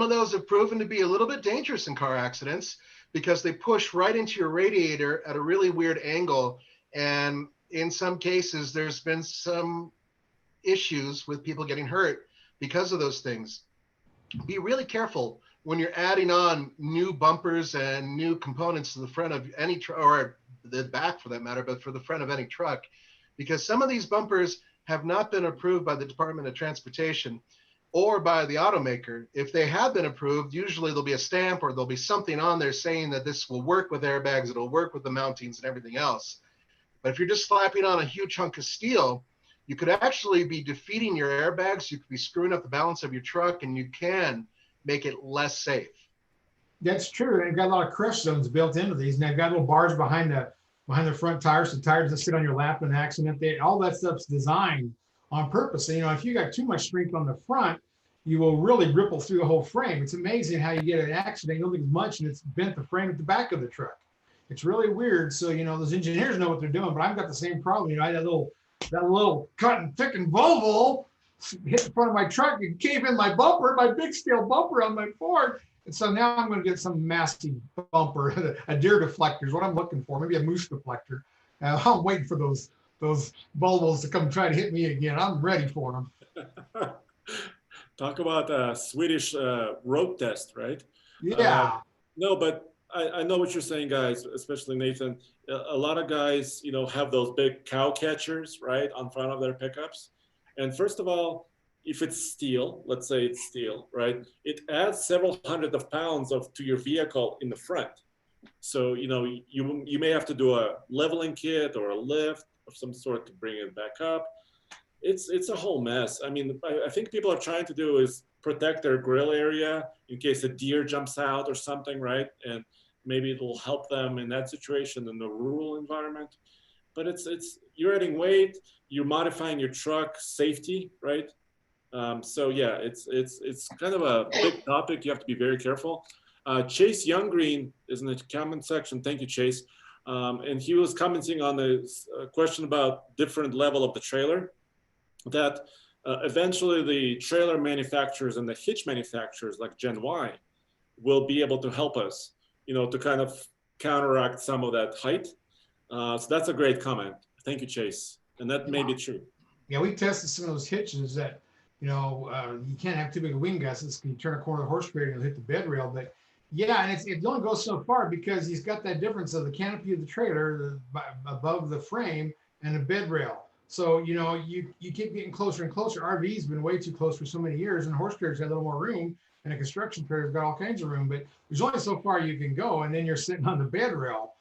of those have proven to be a little bit dangerous in car accidents because they push right into your radiator at a really weird angle. And in some cases, there's been some issues with people getting hurt because of those things. Be really careful when you're adding on new bumpers and new components to the front of any truck, or the back for that matter, but for the front of any truck, because some of these bumpers have not been approved by the Department of Transportation or by the automaker. If they have been approved, usually there'll be a stamp or there'll be something on there saying that this will work with airbags, it'll work with the mountings and everything else. But if you're just slapping on a huge chunk of steel, you could actually be defeating your airbags, you could be screwing up the balance of your truck, and you can make it less safe. That's true. They've got a lot of crush zones built into these, and they've got little bars behind the front tires, so tires that sit on your lap in an accident. All that stuff's designed on purpose. And, if you got too much strength on the front, you will really ripple through the whole frame. It's amazing how you get an accident, you don't think much, and it's bent the frame at the back of the truck. It's really weird. So, those engineers know what they're doing, but I've got the same problem. I had that little cut and thickened Volvo hit the front of my truck and cave in my bumper, my big steel bumper on my Ford. And so now I'm going to get some massive bumper, a deer deflector is what I'm looking for, maybe a moose deflector. I'm waiting for those Volvos to come try to hit me again. I'm ready for them. Talk about a Swedish road test, right? Yeah. No, but I know what you're saying, guys, especially Nathan. A lot of guys, have those big cow catchers, right, on front of their pickups. And first of all, if it's steel, let's say it's steel, right, it adds several hundred of pounds to your vehicle in the front. So, you may have to do a leveling kit or a lift of some sort to bring it back up. It's a whole mess. I mean, I think people are trying to do is protect their grill area in case a deer jumps out or something, right? And maybe it will help them in that situation in the rural environment. But you're adding weight, you're modifying your truck safety, right? So yeah, it's kind of a big topic. You have to be very careful. Chase Younggreen is in the comment section. Thank you, Chase. And he was commenting on the question about different level of the trailer, that eventually the trailer manufacturers and the hitch manufacturers like Gen Y will be able to help us, to kind of counteract some of that height. So that's a great comment. Thank you, Chase. And that may be true. Yeah, we tested some of those hitches that, you can't have too big of wing gussets. You turn a corner of the horse trailer and it'll hit the bed rail. But yeah, and it only goes so far because he's got that difference of the canopy of the trailer above the frame and the bed rail. So, you keep getting closer and closer. RV's been way too close for so many years, and horse trailers got a little more room, and a construction trailer's got all kinds of room, but there's only so far you can go, and then you're sitting on the bed rail.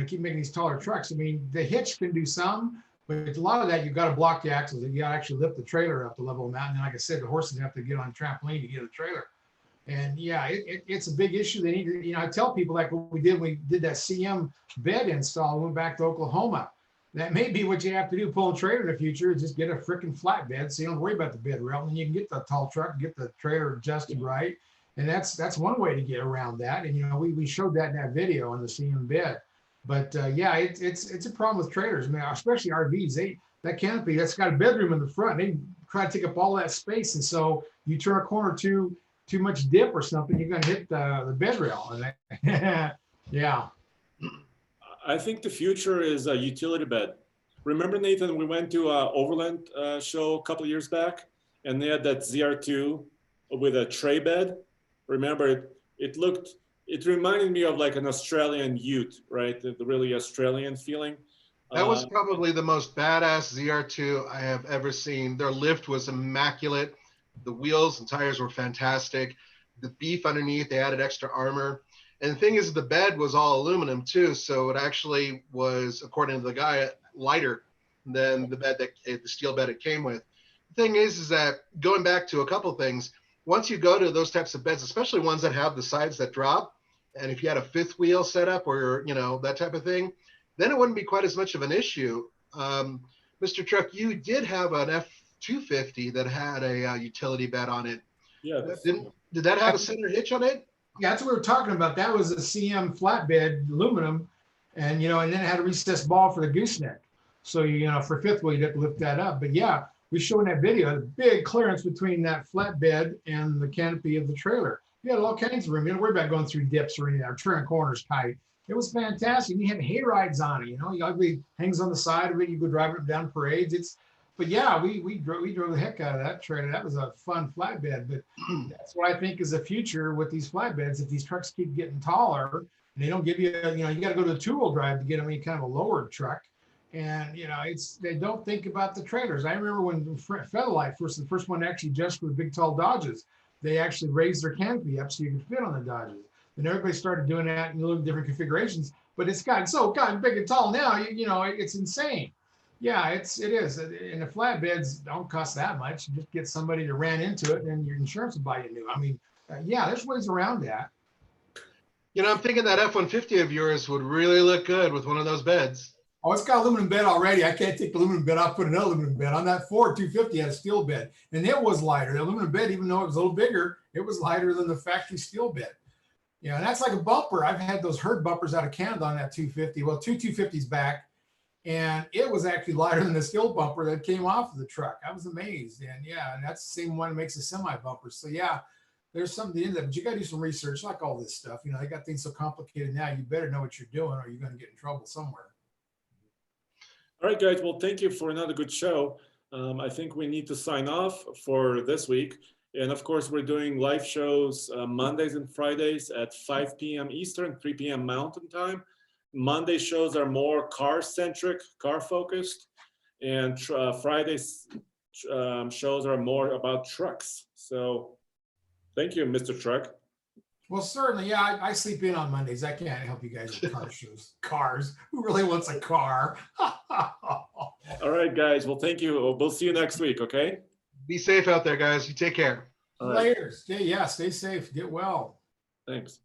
Keep making these taller trucks. I mean, the hitch can do some, but a lot of that, you've got to block the axles. You got to actually lift the trailer up to level them out. And then, like I said, the horses have to get on a trampoline to get a trailer. And yeah, it's a big issue. They need to, I tell people like what we did that CM bed install, we went back to Oklahoma. that may be what you have to do pulling a trailer in the future, is just get a freaking flatbed so you don't worry about the bed rail, and you can get the tall truck, get the trailer adjusted right. And that's one way to get around that. And, you know, we showed that in that video on the CM bed. But yeah, it's a problem with trailers, man, especially RVs. That canopy, that's got a bedroom in the front. They try to take up all that space. And so you turn a corner too much dip or something, you're going to hit the bed rail. And yeah. I think the future is a utility bed. Remember, Nathan, we went to Overland show a couple of years back, and they had that ZR2 with a tray bed. Remember, it reminded me of like an Australian ute, right? The really Australian feeling. That was probably the most badass ZR2 I have ever seen. Their lift was immaculate. The wheels and tires were fantastic. The beef underneath, they added extra armor. And the thing is, the bed was all aluminum too, so it actually was, according to the guy, lighter than the steel bed it came with. The thing is that going back to a couple things, once you go to those types of beds, especially ones that have the sides that drop, and if you had a fifth wheel set up or, you know, that type of thing, then it wouldn't be quite as much of an issue. Mr. Truck, you did have an F-250 that had a utility bed on it. Yeah. Did that have a center hitch on it? Yeah, that's what we were talking about. That was a CM flatbed aluminum, and you know, and then it had a recessed ball for the gooseneck. So you know, for fifth wheel, you'd have to lift that up. But yeah, we showed in that video the big clearance between that flatbed and the canopy of the trailer. You had all kinds of room. You don't worry about going through dips or anything, or turning corners tight. It was fantastic. You had hay rides on it. You know, it hangs on the side of it. You go driving up down parades. But yeah, we drove the heck out of that trailer. That was a fun flatbed. But that's what I think is the future with these flatbeds. If these trucks keep getting taller, and they don't give you, you know, you got to go to a two-wheel drive to get them any kind of a lowered truck. And you know, they don't think about the trailers. I remember when Featherlight was the first one to actually adjust for the big tall Dodges. They actually raised their canopy up so you could fit on the Dodges. And everybody started doing that in a little different configurations. But it's gotten big and tall now. You know, it's insane. Yeah, it is. And the flatbeds don't cost that much. You just get somebody to ran into it, and your insurance will buy you new. I mean, yeah, there's ways around that. You know, I'm thinking that F-150 of yours would really look good with one of those beds. Oh, it's got aluminum bed already. I can't take the aluminum bed off, put another aluminum bed on. That Ford 250 had a steel bed, and it was lighter. The aluminum bed, even though it was a little bigger, it was lighter than the factory steel bed. Yeah, and that's like a bumper. I've had those herd bumpers out of Canada on that 250. Well, two 250s back. And it was actually lighter than the steel bumper that came off of the truck. I was amazed. And yeah, and that's the same one that makes a semi bumper. So yeah, there's something in that, but you got to do some research, like all this stuff. You know, they got things so complicated now. You better know what you're doing, or you're going to get in trouble somewhere. All right, guys. Well, thank you for another good show. I think we need to sign off for this week. And of course, we're doing live shows Mondays and Fridays at 5 p.m. Eastern, 3 p.m. Mountain Time. Monday shows are more car-centric, car-focused, and Friday's shows are more about trucks. So thank you, Mr. Truck. Well, certainly, yeah, I sleep in on Mondays. I can't help you guys with car shows. Cars. Who really wants a car? All right, guys. Well, thank you. We'll see you next week, okay? Be safe out there, guys. You take care. All right. Later. Stay safe. Get well. Thanks.